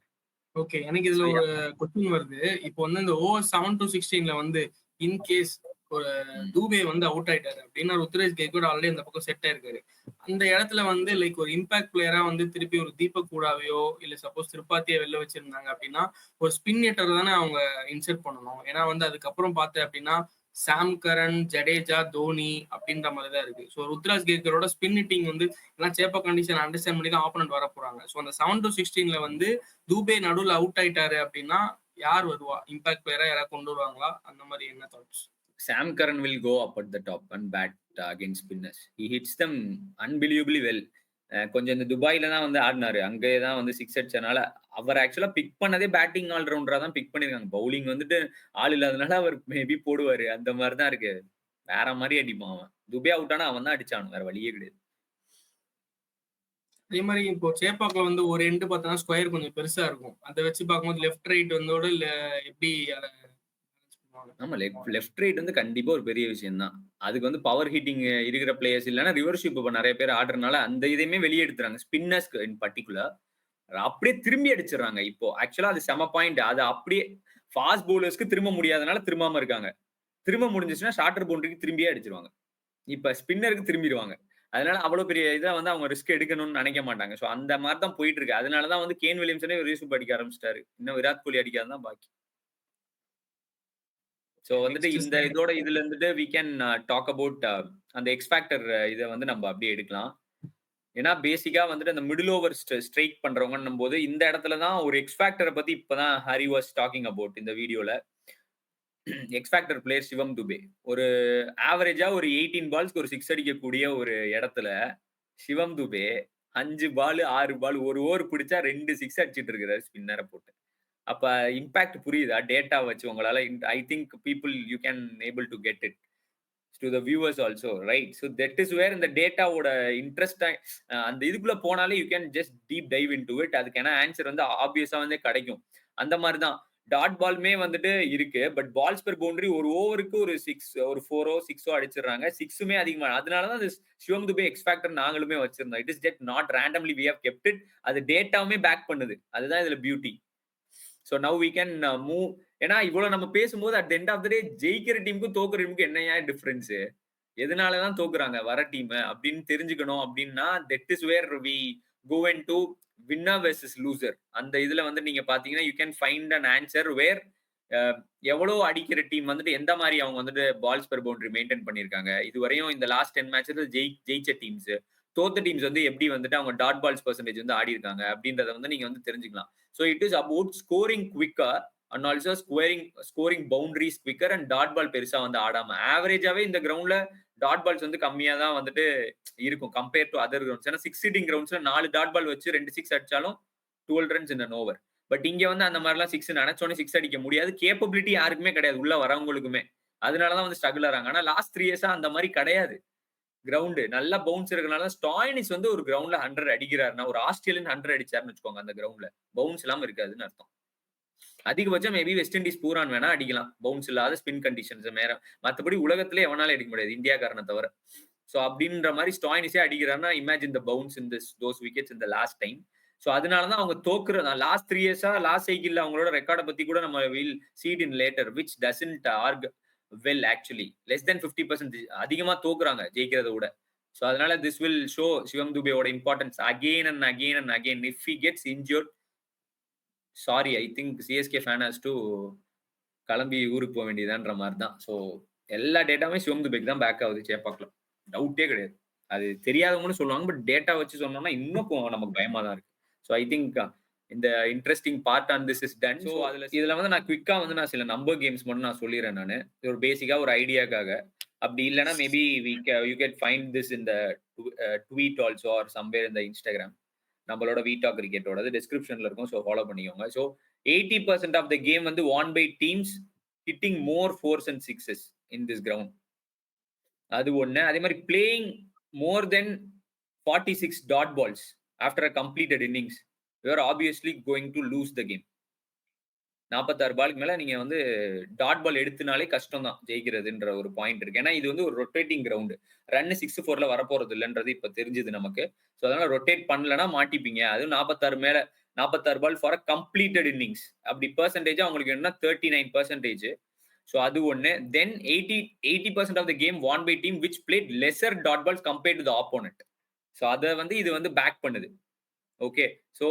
ஓகே, எனக்கு இதுல ஒரு கொஸ்டின் வருது. இப்போ வந்து இந்த ஓவர் 7 to 16ல வந்து இன்கேஸ் ஒரு தூபே வந்து அவுட் ஆயிட்டாரு அப்படின்னா ருத்ராஜ் கெய்க்வாட் ஆல்ரெடி அந்த பக்கம் செட் ஆயிருக்காரு. அந்த இடத்துல வந்து லைக் ஒரு இம்பாக்ட் பிளேயரா வந்து திருப்பி ஒரு தீபக் கூடாவையோ இல்ல சப்போஸ் திரிபாத்தியை வெளில வச்சிருந்தாங்க அப்படின்னா ஒரு ஸ்பின் ஹிட்டர் தானே அவங்க இன்சர்ட் பண்ணணும். ஏன்னா வந்து அதுக்கப்புறம் பார்த்தேன் அப்படின்னா சாம் கரன், ஜடேஜா, தோனி அப்படின்ற மாதிரி தான் இருக்கு. ஸோ ருத்ராஜ் கேக்கரோட ஸ்பின் ஹிட்டிங் வந்து ஏன்னா சேப்பா கண்டிஷன் அண்டர்ஸ்டாண்ட் பண்ணி தான் ஆப்போனன்ட் வர போறாங்க. ஸோ அந்த 7 to 16ல வந்து தூபே நடுவில் அவுட் ஆயிட்டாரு அப்படின்னா யார் வருவா? இம்பாக்ட் பிளேயரா யாராவது கொண்டு வருவாங்களா? அந்த மாதிரி என்ன thoughts?
Sam Curran will go up at the top and bat against spinners. He hits them unbelievably well. கொஞ்சம் இந்த துபாயில தான் வந்து ஆடினாரு. அங்கே தான் வந்து 6 அடிச்சனால அவர் ஆக்சுவலா பிக் பண்ணதே பேட்டிங் ஆல்ரவுண்டரா தான் பிக் பண்ணிருக்காங்க. பவுலிங் வந்துட்டு ஆள் இல்லாதனால அவர் மேபி போடுவாரு. அந்த மாதிரி தான் இருக்கு. வேற மாதிரி அடிப்பான் அவன். துபே அவுட் ஆனா அவன் தான் அடிச்சான். வேற வழியே கிடையாது.
அதே மாதிரி இப்போ சேப்பாக்ல வந்து ஒரு எண்டு பார்த்தோன்னா ஸ்கொயர் கொஞ்சம் பெருசா இருக்கும். அதை வச்சு பார்க்கும்போது லெஃப்ட் ரைட் வந்தோட எப்படி
ஆமா, லெஃப்ட் ரைட் வந்து கண்டிப்பா ஒரு பெரிய விஷயம் தான். அதுக்கு வந்து பவர் ஹிட்டிங் இருக்கிற பிளேயர்ஸ் இல்லைன்னா ரிவர்ஷிப் இப்போ நிறைய பேர் ஆடுறதுனால அந்த இதையுமே வெளியே எடுத்துறாங்க. ஸ்பின்னர்ஸ் இன் பர்டிகுலர் அப்படியே திரும்பி அடிச்சிடறாங்க. இப்போ ஆக்சுவலா அது செம பாயிண்ட். அது அப்படியே ஃபாஸ்ட் பவுலர்ஸ்க்கு திரும்ப முடியாதனால திரும்பாம இருக்காங்க. திரும்ப முடிஞ்சிச்சுன்னா ஷார்ட்டர் பவுண்டரிக்கு திரும்பியே அடிச்சிருவாங்க. இப்ப ஸ்பின்னருக்கு திரும்பிடுவாங்க. அதனால அவ்வளவு பெரிய இதை வந்து அவங்க ரிஸ்க் எடுக்கணும்னு நினைக்க மாட்டாங்க. ஸோ அந்த மாதிரி தான் போயிட்டு இருக்கு. அதனாலதான் வந்து கேன் வில்லியம்சனே ரிவர்ஷிப் அடிக்க ஆரம்பிச்சிட்டாரு. இன்னும் விராட் கோலி அடிக்காதான் பாக்கி. ஸோ வந்துட்டு இந்த இதோட இதுல இருந்துட்டு வி கேன் டாக் அபவுட் அந்த எக்ஸ் ஃபேக்டர் இதை வந்து நம்ம அப்படியே எடுக்கலாம். ஏன்னா பேசிக்கா வந்துட்டு அந்த மிடில் ஓவர் ஸ்ட்ரைக் பண்றவங்கன்னும் போது இந்த இடத்துல தான் ஒரு எக்ஸ் ஃபேக்டரை பத்தி இப்பதான் ஹரி வாஸ் டாக்கிங் அபவுட் இந்த வீடியோல. எக்ஸ் ஃபேக்டர் பிளேயர் சிவம் துபே ஒரு ஆவரேஜா ஒரு 18 பால்ஸ்க்கு ஒரு 6 அடிக்கக்கூடிய ஒரு இடத்துல சிவம் துபே 5 பால் 6 பால் ஒரு ஓவர் பிடிச்சா 2 6 அடிச்சிட்டு இருக்கிறாரு ஸ்பின்னரை போட்டு. அப்ப இம்பாக்ட் புரியுதா? டேட்டா வச்சு உங்களால I think people you can able to get it to the viewers also, right? So that is where இந்த டேட்டாவோட இன்ட்ரெஸ்ட் அந்த இதுக்குள்ள போனாலே you can just deep dive into it. அதுக்கான ஆன்சர் வந்து ஆப்வியஸா வந்து கிடைக்கும். அந்த மாதிரி தான் டாட் பால்மே வந்துட்டு இருக்கு. பட் பால்ஸ் பெர் பவுண்டரி ஒரு ஓவருக்கு ஒரு 6 ஒரு 4ஓ 6ஓ அடிச்சிடுறாங்க. 6மே அதிகமா. அதனாலதான் சிவம் துபே எக்ஸ் ஃபேக்டர் நாங்களுமே வச்சிருந்தோம். It is just not randomly we have kept it. அது டேட்டாவுமே பேக் பண்ணுது. அதுதான் இதுல beauty. So now we can move. ஏன்னா இவ்வளவு நம்ம பேசும்போது at end of the day ஜெயிக்கிற டீமுக்கும் தோக்குற டீமுக்கும் என்னையா டிஃபரன்ஸ்? எதனாலதான் தோக்குறாங்க வர டீம் அப்படின்னு தெரிஞ்சுக்கணும். அப்படின்னா that is where we go in to winner versus loser. அந்த இதுல வந்து நீங்க பாத்தீங்கன்னா you can find an answer where எவ்வளவு அடிக்கிற டீம் வந்துட்டு எந்த மாதிரி அவங்க வந்துட்டு பால்ஸ் பெர் பவுண்டரி மெயின்டைன் பண்ணிருக்காங்க. இதுவரையும் இந்த லாஸ்ட் 10 மேட்ச்ல ஜெயிச்ச டீம்ஸ், தோத்த டீம்ஸ் வந்து எப்படி வந்துட்டு அவங்க டாட் பால்ஸ் பெர்சன்டேஜ் வந்து ஆடி இருக்காங்க அப்படின்றத வந்து நீங்க வந்து தெரிஞ்சுக்கலாம். So it is about scoring quicker and also scoring boundaries quicker and dot ball பெருசா வந்து ஆடாம ஆவரேஜாவே இந்த கிரவுண்ட்ல டாட் பால்ஸ் வந்து கம்மியா தான் வந்துட்டு இருக்கும் கம்பேர் டு அதர் கிரவுண்ட்ஸ். ஏன்னா 6 சீட்டிங் கிரவுண்ட்ஸ்ல 4 டாட் பால் வச்சு 2 6 அடிச்சாலும் 12 runs in an over. But இங்க வந்து அந்த மாதிரிலாம் 6 நினைச்சோன்னே 6 அடிக்க முடியாது. கேப்பபிலிட்டி யாருக்குமே கிடையாது உள்ள வரவங்களுக்குமே. அதனாலதான் வந்து ஸ்ட்ரகிள் ஆறாங்க. ஆனா லாஸ்ட் 3 இயர்ஸா அந்த மாதிரி கிடையாது. கிரவுண்ட் நல்லா பவுன்ஸ் இருக்கனால ஸ்டாயினிஸ் வந்து ஒரு கிரவுண்ட்ல 100 அடிக்கிறாருன்னா ஒரு ஆஸ்திரேலியன் 100 அடிச்சாருன்னு வச்சுக்கோங்க. அந்த கிரவுண்ட்ல பவுன்ஸ் இல்லாம இருக்காதுன்னு அர்த்தம். அதிகபட்சம் மேபி வெஸ்ட் இண்டீஸ் பூரான் வேணா அடிக்கலாம் பவுன்ஸ் இல்லாத ஸ்பின் கண்டிஷன்ஸ் மேல. மற்றபடி உலகத்திலே எவனால அடிக்க முடியாது இந்தியாக்காரனை தவிர. ஸோ அப்படின்ற மாதிரி ஸ்டாயினிஸே அடிக்கிறாருன்னா imagine the bounce in those wickets in the last time. So அதனாலதான் அவங்க தோக்குறதா லாஸ்ட் 3 இயர்ஸா லாஸ்ட் சைக்கிள் அவங்களோட ரெக்கார்டை பத்தி கூட நம்ம will see it in later which doesn't ஆர்க் வெல் ஆக்சுவலி. லெஸ் தென் 50% அதிகமா தோக்குறாங்க ஜெயிக்கிறத விட. ஸோ அதனால திஸ் வில் ஷோ சிவம் துபேவோட importance again and again and again. If he gets injured sorry I think CSK fan has to கிளம்பி ஊருக்கு போக வேண்டியதான்ற மாதிரி தான். ஸோ எல்லா டேட்டாவுமே சிவம் துபேக்கு தான் பேக் ஆகுது சேப்பாக்ல. டவுட்டே கிடையாது. அது தெரியாதவங்கன்னு சொல்லுவாங்க. பட் டேட்டா வச்சு சொன்னோம்னா இன்னும் நமக்கு பயமா தான் இருக்கு. ஸோ ஐ திங்க் இந்த interesting part on this is done. So இதுல வந்து நான் குவிக்கா வந்து நான் சில நம்பர் கேம்ஸ் மட்டும் நான் சொல்லிடுறேன். நான் ஒரு பேசிக்கா ஒரு ஐடியாக்காக. அப்படி இல்லைன்னா maybe you can find this இந்த ட்வீட் ஆல்சோ ஆர் சம்வேர் இந்த இன்ஸ்டாகிராம். நம்மளோட வீட்டா கிரிக்கெட்டோட டிஸ்கிரிப்ஷன்ல இருக்கும். ஸோ ஃபாலோ பண்ணிக்கோங்க. ஸோ 80% ஆஃப் த கேம் வந்து won by teams hitting more 4s and 6s in this ground. அது ஒண்ணு. அதே மாதிரி playing more then 46 dot balls after a completed innings you are obviously going to lose the game. 46 பாலுக்கு மேல நீங்க வந்து டாட் பால் எடுத்துனாலே கஷ்டம் தான் ஜெயிக்கிறதுன்ற ஒரு பாயிண்ட் இருக்கு. ஏன்னா இது வந்து ஒரு ரொட்டேட்டிங் கிரவுண்ட். ரன் 6-4ல வரப்போறது இல்லைன்றது இப்ப தெரிஞ்சது நமக்கு. ஸோ அதனால ரொட்டேட் பண்ணலன்னா மாட்டிப்பீங்க. அதுவும் 46 ball for a completed innings. அப்படி பெர்சன்டேஜ் அவங்களுக்கு என்ன 39%. ஸோ அது ஒண்ணு. Then 80% of the game won by team which played lesser dot balls compared to the opponent. So அதை வந்து இது வந்து பேக் பண்ணுது. ஓகே. ஸோ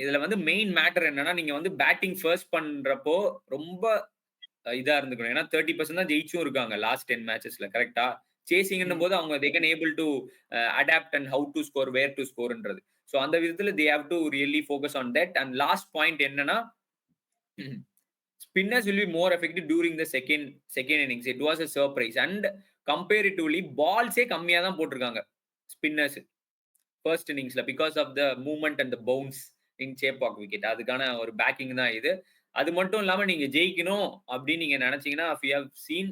இதுல வந்து மெயின் மேட்டர் என்னன்னா நீங்க வந்து பேட்டிங் ஃபர்ஸ்ட் பண்றப்போ ரொம்ப இதா இருந்துக்கணும். ஏன்னா 30% தான் ஜெயிச்சும் இருக்காங்க லாஸ்ட் 10 மேட்சஸ்ல. கரெக்ட்டா? சேசிங்ன்னும் போது அவங்க they can able to adapt and how to score, where to ஸ்கோர்ன்றது. ஸோ அந்த விதத்துல they have to really focus on that. And last point என்னன்னா, spinners will be more effective during the second innings. It was a surprise. And comparatively, balls கம்மியா தான் போட்டிருக்காங்க spinners ஃபர்ஸ்ட் இன்னிங்ஸ்ல because of the movement and the bounce in Chepauk wicket. அதுக்கான ஒரு பேக்கிங் தான் இது. அது மட்டும் இல்லாம நீங்க ஜெயிக்கணும் அப்படின்னு நீங்க நினைச்சீங்கன்னா, if you have seen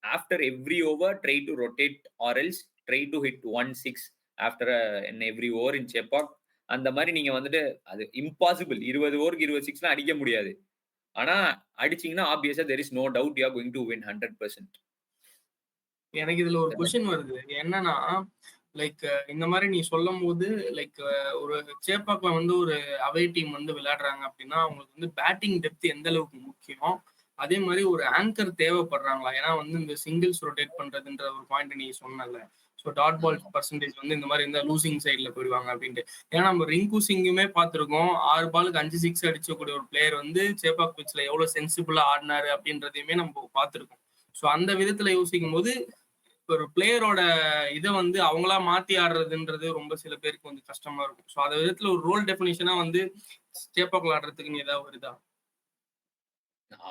after every over try to rotate or else try to hit 1-6 after in every over in Chepauk. அந்த மாதிரி நீங்க வந்துட்டு அது இம்பாசிபிள். 20 ஓவருக்கு 20 சிக்ஸ்லாம் அடிக்க முடியாது. ஆனா அடிச்சீங்கன்னா ஆப்வியஸா there is no doubt you are going to win 100%.
எனக்கு இதுல ஒரு கொஸ்டின் வருது. என்னன்னா லைக் இந்த மாதிரி நீ சொல்லும் போது லைக் ஒரு சேப்பாக்ல வந்து ஒரு அவே டீம் வந்து விளையாடுறாங்க அப்படின்னா அவங்களுக்கு வந்து பேட்டிங் டெப்த் எந்த அளவுக்கு முக்கியம், அதே மாதிரி ஒரு ஆங்கர் தேவைப்படுறாங்களா? ஏன்னா வந்து இந்த சிங்கிள்ஸ் ரொட்டேட் பண்றதுன்ற ஒரு பாயிண்ட் நீ சொன்னல. ஸோ டாட் பால் பர்சன்டேஜ் வந்து இந்த மாதிரி இருந்தால் லூசிங் சைடில் போயிடுவாங்க அப்படின்ட்டு. ஏன்னா நம்ம ரிங்கு சிங்குமே பார்த்துருக்கோம், 6 பாலுக்கு 5 6 அடிச்சக்கூடிய ஒரு பிளேயர் வந்து சேப்பாக் பிச்சில் எவ்வளோ சென்சிபிளா ஆடினாரு அப்படின்றதையுமே நம்ம பார்த்துருக்கோம். ஸோ அந்த விதத்துல யோசிக்கும் போது ஒரு பிளேயரோட இதை வந்து அவங்களா மாத்தி ஆடுறதுன்றது ரொம்ப சில பேருக்கு வந்து கஷ்டமா இருக்கும். ஸோ அந்த விதத்துல ஒரு ரோல் டெஃபினிஷனா வந்து சேப்பாக்ல ஆடுறதுக்கு நீ ஏதாவது வருதா?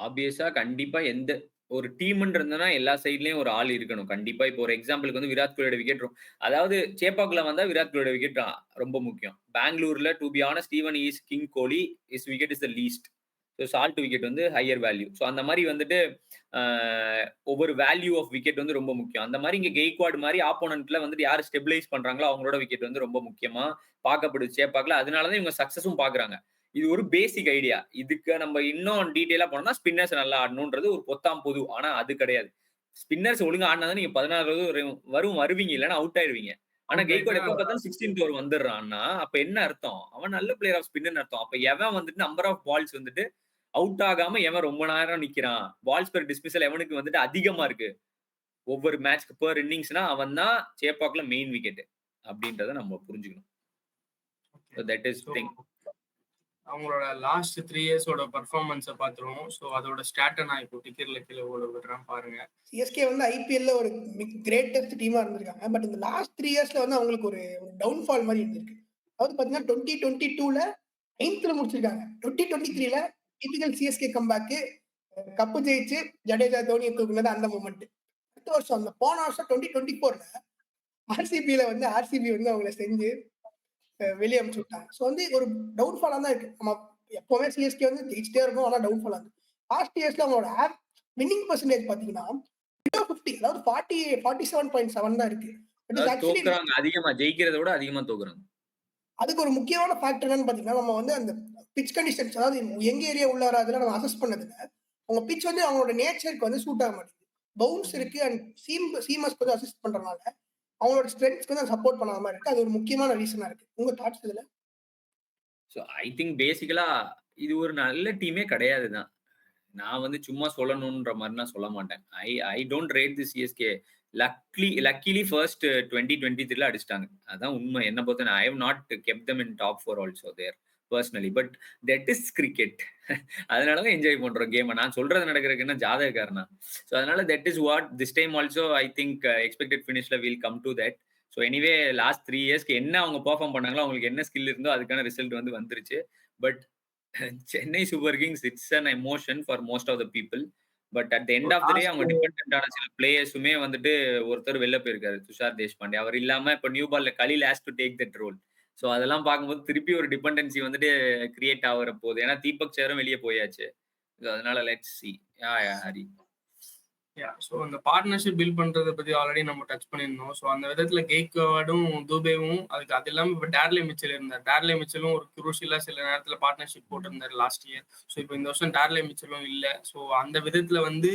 ஆப்வியஸா கண்டிப்பா எந்த ஒரு டீம்ன்றதுனா எல்லா சைட்லயும் ஒரு ஆள் இருக்கணும். கண்டிப்பா இப்போ ஒரு எக்ஸாம்பிளுக்கு வந்து விராட் கோலியோட விக்கெட், அதாவது சேப்பாக்ல வந்தா விராட் கோலியோட விக்கெட் ரொம்ப முக்கியம். பெங்களூர்ல to be honest even is king Kohli is wicket is the least. So salt wicket வந்து ஹையர் வேல்யூ. ஸோ அந்த மாதிரி வந்துட்டு ஒவ்வொரு வேல்யூ ஆஃப் விக்கெட் வந்து ரொம்ப முக்கியம். அந்த மாதிரி இங்க கெய்க்வாட் மாதிரி ஆப்போனன்ட்ல வந்துட்டு யார் ஸ்டெபிலைஸ் பண்றாங்களோ அவங்களோட விக்கெட் வந்து ரொம்ப முக்கியமா பார்க்கப்படுது சேப்பாக்ல. அதனாலதான் இவங்க சக்சஸும் பாக்குறாங்க. இது ஒரு பேசிக் ஐடியா. இதுக்கு நம்ம இன்னும் டீடைலா போனோம்னா ஸ்பின்னர்ஸ் நல்லா ஆடணும்ன்றது ஒரு பொத்தாம் பொது. ஆனா அது கிடையாது. ஸ்பின்னர்ஸ் ஒழுங்கா ஆடினா நீங்க 16 வருவீங்க, இல்லைன்னா அவுட் ஆயிருவீங்க. ஆனா கெய்க்வாட் எப்ப பார்த்தாலும் 16th ஓவர் வந்துடுறான்னா அப்ப என்ன அர்த்தம்? அவன் நல்ல பிளேயர் ஆஃப் ஸ்பின்னர் அர்த்தம். அப்ப எவன் வந்துட்டு நம்பர் ஆஃப் பால்ஸ் வந்துட்டு அவுட் ஆகாம எவன் ரொம்ப நேரம் நிக்கிறான், பால்ஸ் பெர் டிஸ்மிசல் எவனுக்கு வந்துட்டு அதிகமா இருக்கு ஒவ்வொரு மேட்ச்க்கு பெர் இன்னிங்ஸ்னா அவன் தான் சேப்பாக்ல மெயின் விக்கெட் அப்படின்றத நம்ம புரிஞ்சுக்கணும். That is thing.
அவங்களோட லாஸ்ட் 3 இயர்ஸோட பர்ஃபார்மன்ஸை பார்த்துருவோம். ஸோ அதோட ஸ்டாட்டை நான் இப்போ டிக்கெட்ல கீழே ஓட விடுறேன் பாருங்க.
சிஎஸ்கே வந்து ஐபிஎல்ல ஒரு கிரேட்டஸ்ட் டீமா இருந்திருக்காங்க. பட் இந்த லாஸ்ட் 3 இயர்ஸ்ல வந்து அவங்களுக்கு ஒரு டவுன்ஃபால் மாதிரி இருந்திருக்கு. அதாவது பாத்தீங்கன்னா 2022ல 9th முடிச்சிருக்காங்க. 2023ல டிபிக்கல் சிஎஸ்கே கம்பேக்கு கப்பு ஜெயிச்சு ஜடேஜா தோனியை தூக்குனது அந்த மூமெண்ட். அடுத்த வருஷம் அந்த போன வருஷம் 2024ல ஆர்சிபியில வந்து ஆர்சிபி வந்து அவங்களை செஞ்சு வெளியே அனுப்பிச்சு விட்டாங்க. ஸோ வந்து ஒரு டவுன்ஃபாலா தான் இருக்கு. நம்ம எப்பவுமே சிஎஸ்கே வந்து ஜெயிச்சிட்டே இருக்கும், ஆனா டவுன்ஃபாலா இருக்கு. லாஸ்ட் இயர்ஸ்ல அவங்களோட வின்னிங் பர்சன்டேஜ் பாத்தீங்கன்னா 50, அதாவது 47.7 தான் இருக்கு.
அதிகமா ஜெயிக்கிறத விட அதிகமா தோக்குறாங்க.
அதுக்கு ஒரு முக்கியமான ஃபேக்டர் என்னன்னு பாத்தீங்கன்னா, நம்ம வந்து அந்த பிச் கண்டிஷன்ஸ், அதாவது எங்க ஏரியா உள்ளார அதெல்லாம் நம்ம அசஸ் பண்ணதுல அவங்க பிச் வந்து அவங்களோட நேச்சருக்கு வந்து சூட் ஆக மாட்டேங்குது. பவுன்ஸ் இருக்கு அண்ட் சீமஸ் வந்து அசிஸ்ட் பண்றதுனால அவங்களோட ஸ்ட்ரென்த்ஸ்க்கு வந்து சப்போர்ட் பண்ணாம இருக்கு. அது ஒரு முக்கியமான ரீசனா இருக்கு. உங்க தாட்ஸ் இதுல?
ஸோ ஐ திங்க் பேசிக்கலா இது ஒரு நல்ல டீமே கிடையாது தான். நான் வந்து சும்மா சொல்லணும்ன்ற மாதிரி நான் சொல்ல மாட்டேன். I don't rate the CSK. Luckily first 2023ல அடிச்சிட்டாங்க. அதான் உண்மை. என்ன பொறுத்த I have not kept them in top 4 also there personally. But that is cricket. அதனாலதான் என்ஜாய் பண்றோம் கேமை. நான் சொல்றது நடக்கிறதுக்கு என்ன ஜாதகக்காரனா? ஸோ அதனால that is what this time also I think expected ஃபினிஷ்ல will come to that. So anyway last 3 இயர்ஸ்க்கு என்ன அவங்க பெர்ஃபார்ம் பண்ணாங்களோ, அவங்களுக்கு என்ன ஸ்கில் இருந்தோ அதுக்கான ரிசல்ட் வந்து வந்துருச்சு. But Chennai Super Kings it's an emotion for most of the people. But at the end of the day அவங்க டிபெண்டன்டான சில பிளேயர்ஸுமே வந்துட்டு ஒருத்தர் வெளில போயிருக்காரு, துஷார் தேஷ்பாண்டே. அவர் இல்லாம இப்ப நியூ பால்ல Khaleel has to take that role. So அதெல்லாம் பார்க்கும்போது திருப்பி ஒரு டிபெண்டன்சி வந்துட்டு கிரியேட் ஆகிற போகுது. ஏன்னா தீபக் சேரும் வெளியே போயாச்சு. அதனால லெட்ஸ் சி. ஹரி.
ஸோ அந்த பார்ட்னர்ஷிப் பில்ட் பண்றதை பத்தி ஆல்ரெடி நம்ம டச் பண்ணியிருந்தோம். ஸோ அந்த விதத்துல கெய்க்வாடும் தூபேவும் அது இல்லாமல் இப்போ டேர்லே மிச்சல் இருந்தார். டேர்லே மிச்சலும் ஒரு குரூஷியலா சில நேரத்துல பார்ட்னர்ஷிப் போட்டிருந்தாரு லாஸ்ட் இயர். ஸோ இப்போ இந்த வருஷம் டேர்லே மிச்சலும் இல்லை. ஸோ அந்த விதத்துல வந்து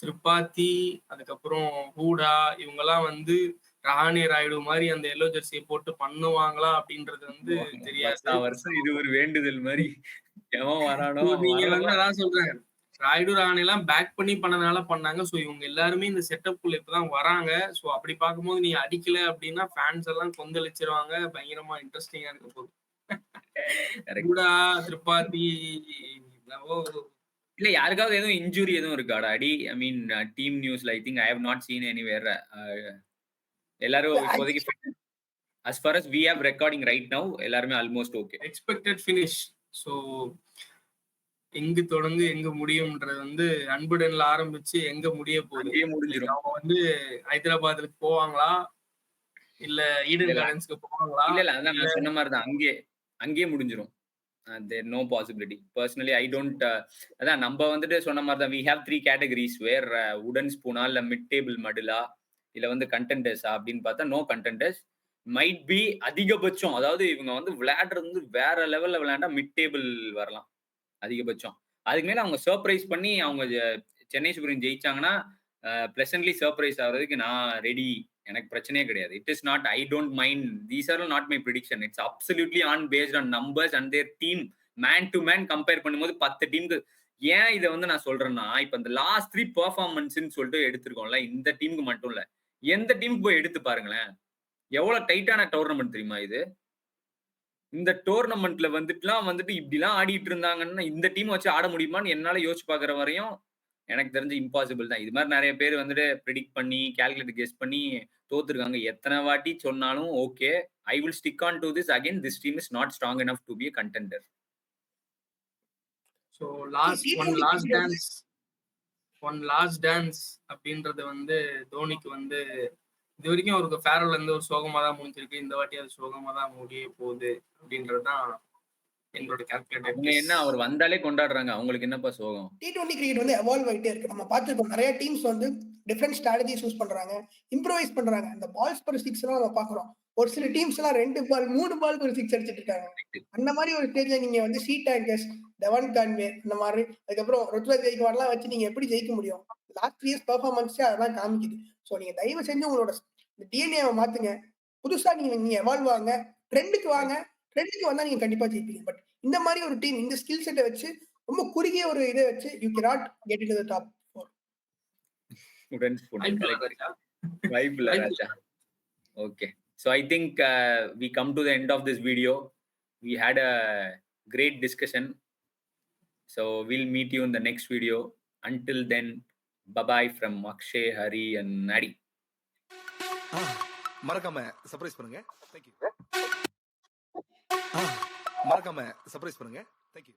திரிபாதி, அதுக்கப்புறம் ஹூடா, இவங்கெல்லாம் வந்து ரஹானே ராயுடு மாதிரி அந்த எல்லோ ஜெர்சியை போட்டு பண்ணுவாங்களா அப்படின்றது வந்து தெரியாது.
வருஷம் இது ஒரு வேண்டுதல் மாதிரி எவன் வரானோ.
நீங்க வந்து அதான் சொல்றேன், ராயுடு ரஹானே எல்லாம் பேக் பண்ணி பண்ணனால பண்ணாங்க. ஸோ இவங்க எல்லாருமே இந்த செட்டப்குள்ள இப்பதான் வராங்க. ஸோ அப்படி பார்க்கும்போது நீ அடிக்கல அப்படின்னா ஃபேன்ஸ் எல்லாம் கொந்தளிச்சிருவாங்க. பயங்கரமா இன்ட்ரெஸ்டிங்கா இருக்க போகுது. திரிபாதி
இல்ல யாருக்காவது எதுவும் இன்ஜுரி எதுவும் இருக்காடா? ஐ மீன் டீம் நியூஸ்ல I think I have not seen anywhere. எல்லாரும் இப்போதைக்கு as far as we have recording right now எல்லாருமே almost okay.
Expected finish. So எங்கு தொடங்கு எங்க முடியும்ன்றது வந்து அன்புடன்ல ஆரம்பிச்சு எங்க முடிய போகுது,
அங்கேயே முடிஞ்சிரும்.
அவங்க வந்து ஹைதராபாத்துக்கு போவாங்களா இல்ல ஈடன் கார்டன்ஸ்க்கு போவாங்களா?
இல்ல அதான் நான் சொன்ன மாதிரி தான் அங்கேயே முடிஞ்சிரும். there no possibility. Personally I don't அதான் நம்ம வந்துட்டு சொன்ன மாதிரி தான் we have 3 categories where wooden spoon இல்ல mid table மடிலா இல்ல வந்து contenders அப்படின்னு பார்த்தா no contenders might be அதிகபட்சம். அதாவது இவங்க வந்து விளையாடுறது வந்து வேற லெவல்ல விளையாண்டா மிட் டேபிள் வரலாம் அதிகபட்சம். அதுக்கு மேல அவங்க சர்ப்ரைஸ் பண்ணி அவங்க சென்னை சூப்பர் கிங்ஸ் ஜெயிச்சாங்கன்னா பிளசன்ட்லி சர்ப்ரைஸ் ஆகிறதுக்கு நான் ரெடி. எனக்கு பிரச்சனையே கிடையாது. It is not I don't mind. These are not my prediction. It's absolutely on based on numbers and there team. Man to man compare பண்ணும்போது 10 டீமுக்கு ஏன் இதை வந்து நான் சொல்றேன்னா, இப்ப இந்த லாஸ்ட் 3 பெர்ஃபார்மன்ஸ்ன்னு சொல்லிட்டு எடுத்திருக்கோம்ல, இந்த டீமுக்கு மட்டும் இல்ல, எந்த டீமுக்கு போய் எடுத்து பாருங்களேன், எவ்வளவு டைட்டான டோர்னமெண்ட் தெரியுமா இது. இந்த டோர்னமெண்ட்ல வந்துட்டு இப்படிலாம் ஆடிட்டு இருந்தாங்கன்னா இந்த டீம் வச்சு ஆட முடியுமான்னு என்னால யோசிச்சு பாக்குற வரையும் எனக்கு தெரிஞ்சு இம்பாசிபிள் தான். இது மாதிரி நிறைய பேர் வந்துட்டு ப்ரிடிக்ட் பண்ணி கால்குலேட் கெஸ் பண்ணி தோத்துருக்காங்க. எத்தனை வாட்டி சொன்னாலும் okay, I will stick on to this again. This team is not strong enough to be a contender.
So one last dance அப்படின்றது வந்து தோனிக்கு வந்து இது வரைக்கும் அவருக்கு ஃபேர்வெல் இருந்து ஒரு சோகமா தான் முடிஞ்சிருக்கு. இந்த வாட்டி அது சோகமா தான் முடிய போகுது அப்படின்றதுதான் எங்களோட கால்குலேட்.
என்ன அவர் வந்தாலே கொண்டாடுறாங்க, அவங்களுக்கு என்னப்பா சோகம்?
T20 கிரிக்கெட் வந்து எவால்வ் ஆயிட்டே இருக்கு. நம்ம பார்த்துருக்கோம் நிறைய டீம்ஸ் வந்து டிஃப்ரெண்ட் ஸ்ட்ராட்டஜிஸ் யூஸ் பண்றாங்க, இம்ப்ரோவைஸ் பண்றாங்க. இந்த பால்ஸ் பர் 6 எல்லாம் நம்ம பாக்குறோம். ஒரு சில டீம்ஸ் எல்லாம் 2 பால் 3 பாலுக்கு ஒரு 6 அடிச்சிட்டு இருக்காங்க. அந்த மாதிரி ஒரு ஸ்டேஜ்ல நீங்க வந்து சி டேங்கர்ஸ், டெவன் கான்வே இந்த மாதிரி, அதுக்கப்புறம் ருத்ராஜ் கெய்க்வாட்லாம் வச்சு நீங்க எப்படி ஜெயிக்க முடியும்? லாஸ்ட் 3 இயர்ஸ் பெர்ஃபார்மன்ஸே அதெல்லாம் காமிக்குது. ஸோ நீங்க தயவு செஞ்சு உங்களோட டிஎன்ஏவை மாத்துங்க. புதுசா நீங்க எவால்வ் ஆங்க, ட்ரெண்டுக்கு வாங்க. ட்ரெண்டுக்கு வந்தா நீங்க கண்டிப்பா ஜெயிப்பீங்க. பட் இந்த மாதிரி ஒரு டீம் இந்த ஸ்கில் செட்டை வச்சு ரொம்ப குறுகிய ஒரு இதை வச்சு you cannot get into the top 4.
Okay, so I think we come to the end of this video. We had a great discussion, so we'll meet you in the next video. Until then, bye bye from Akshay, Hari and Nadi.
மறக்காம சர்ப்ரைஸ் பண்ணுங்க. Thank you. மறக்காம சர்ப்ரைஸ் பண்ணுங்க. Thank you.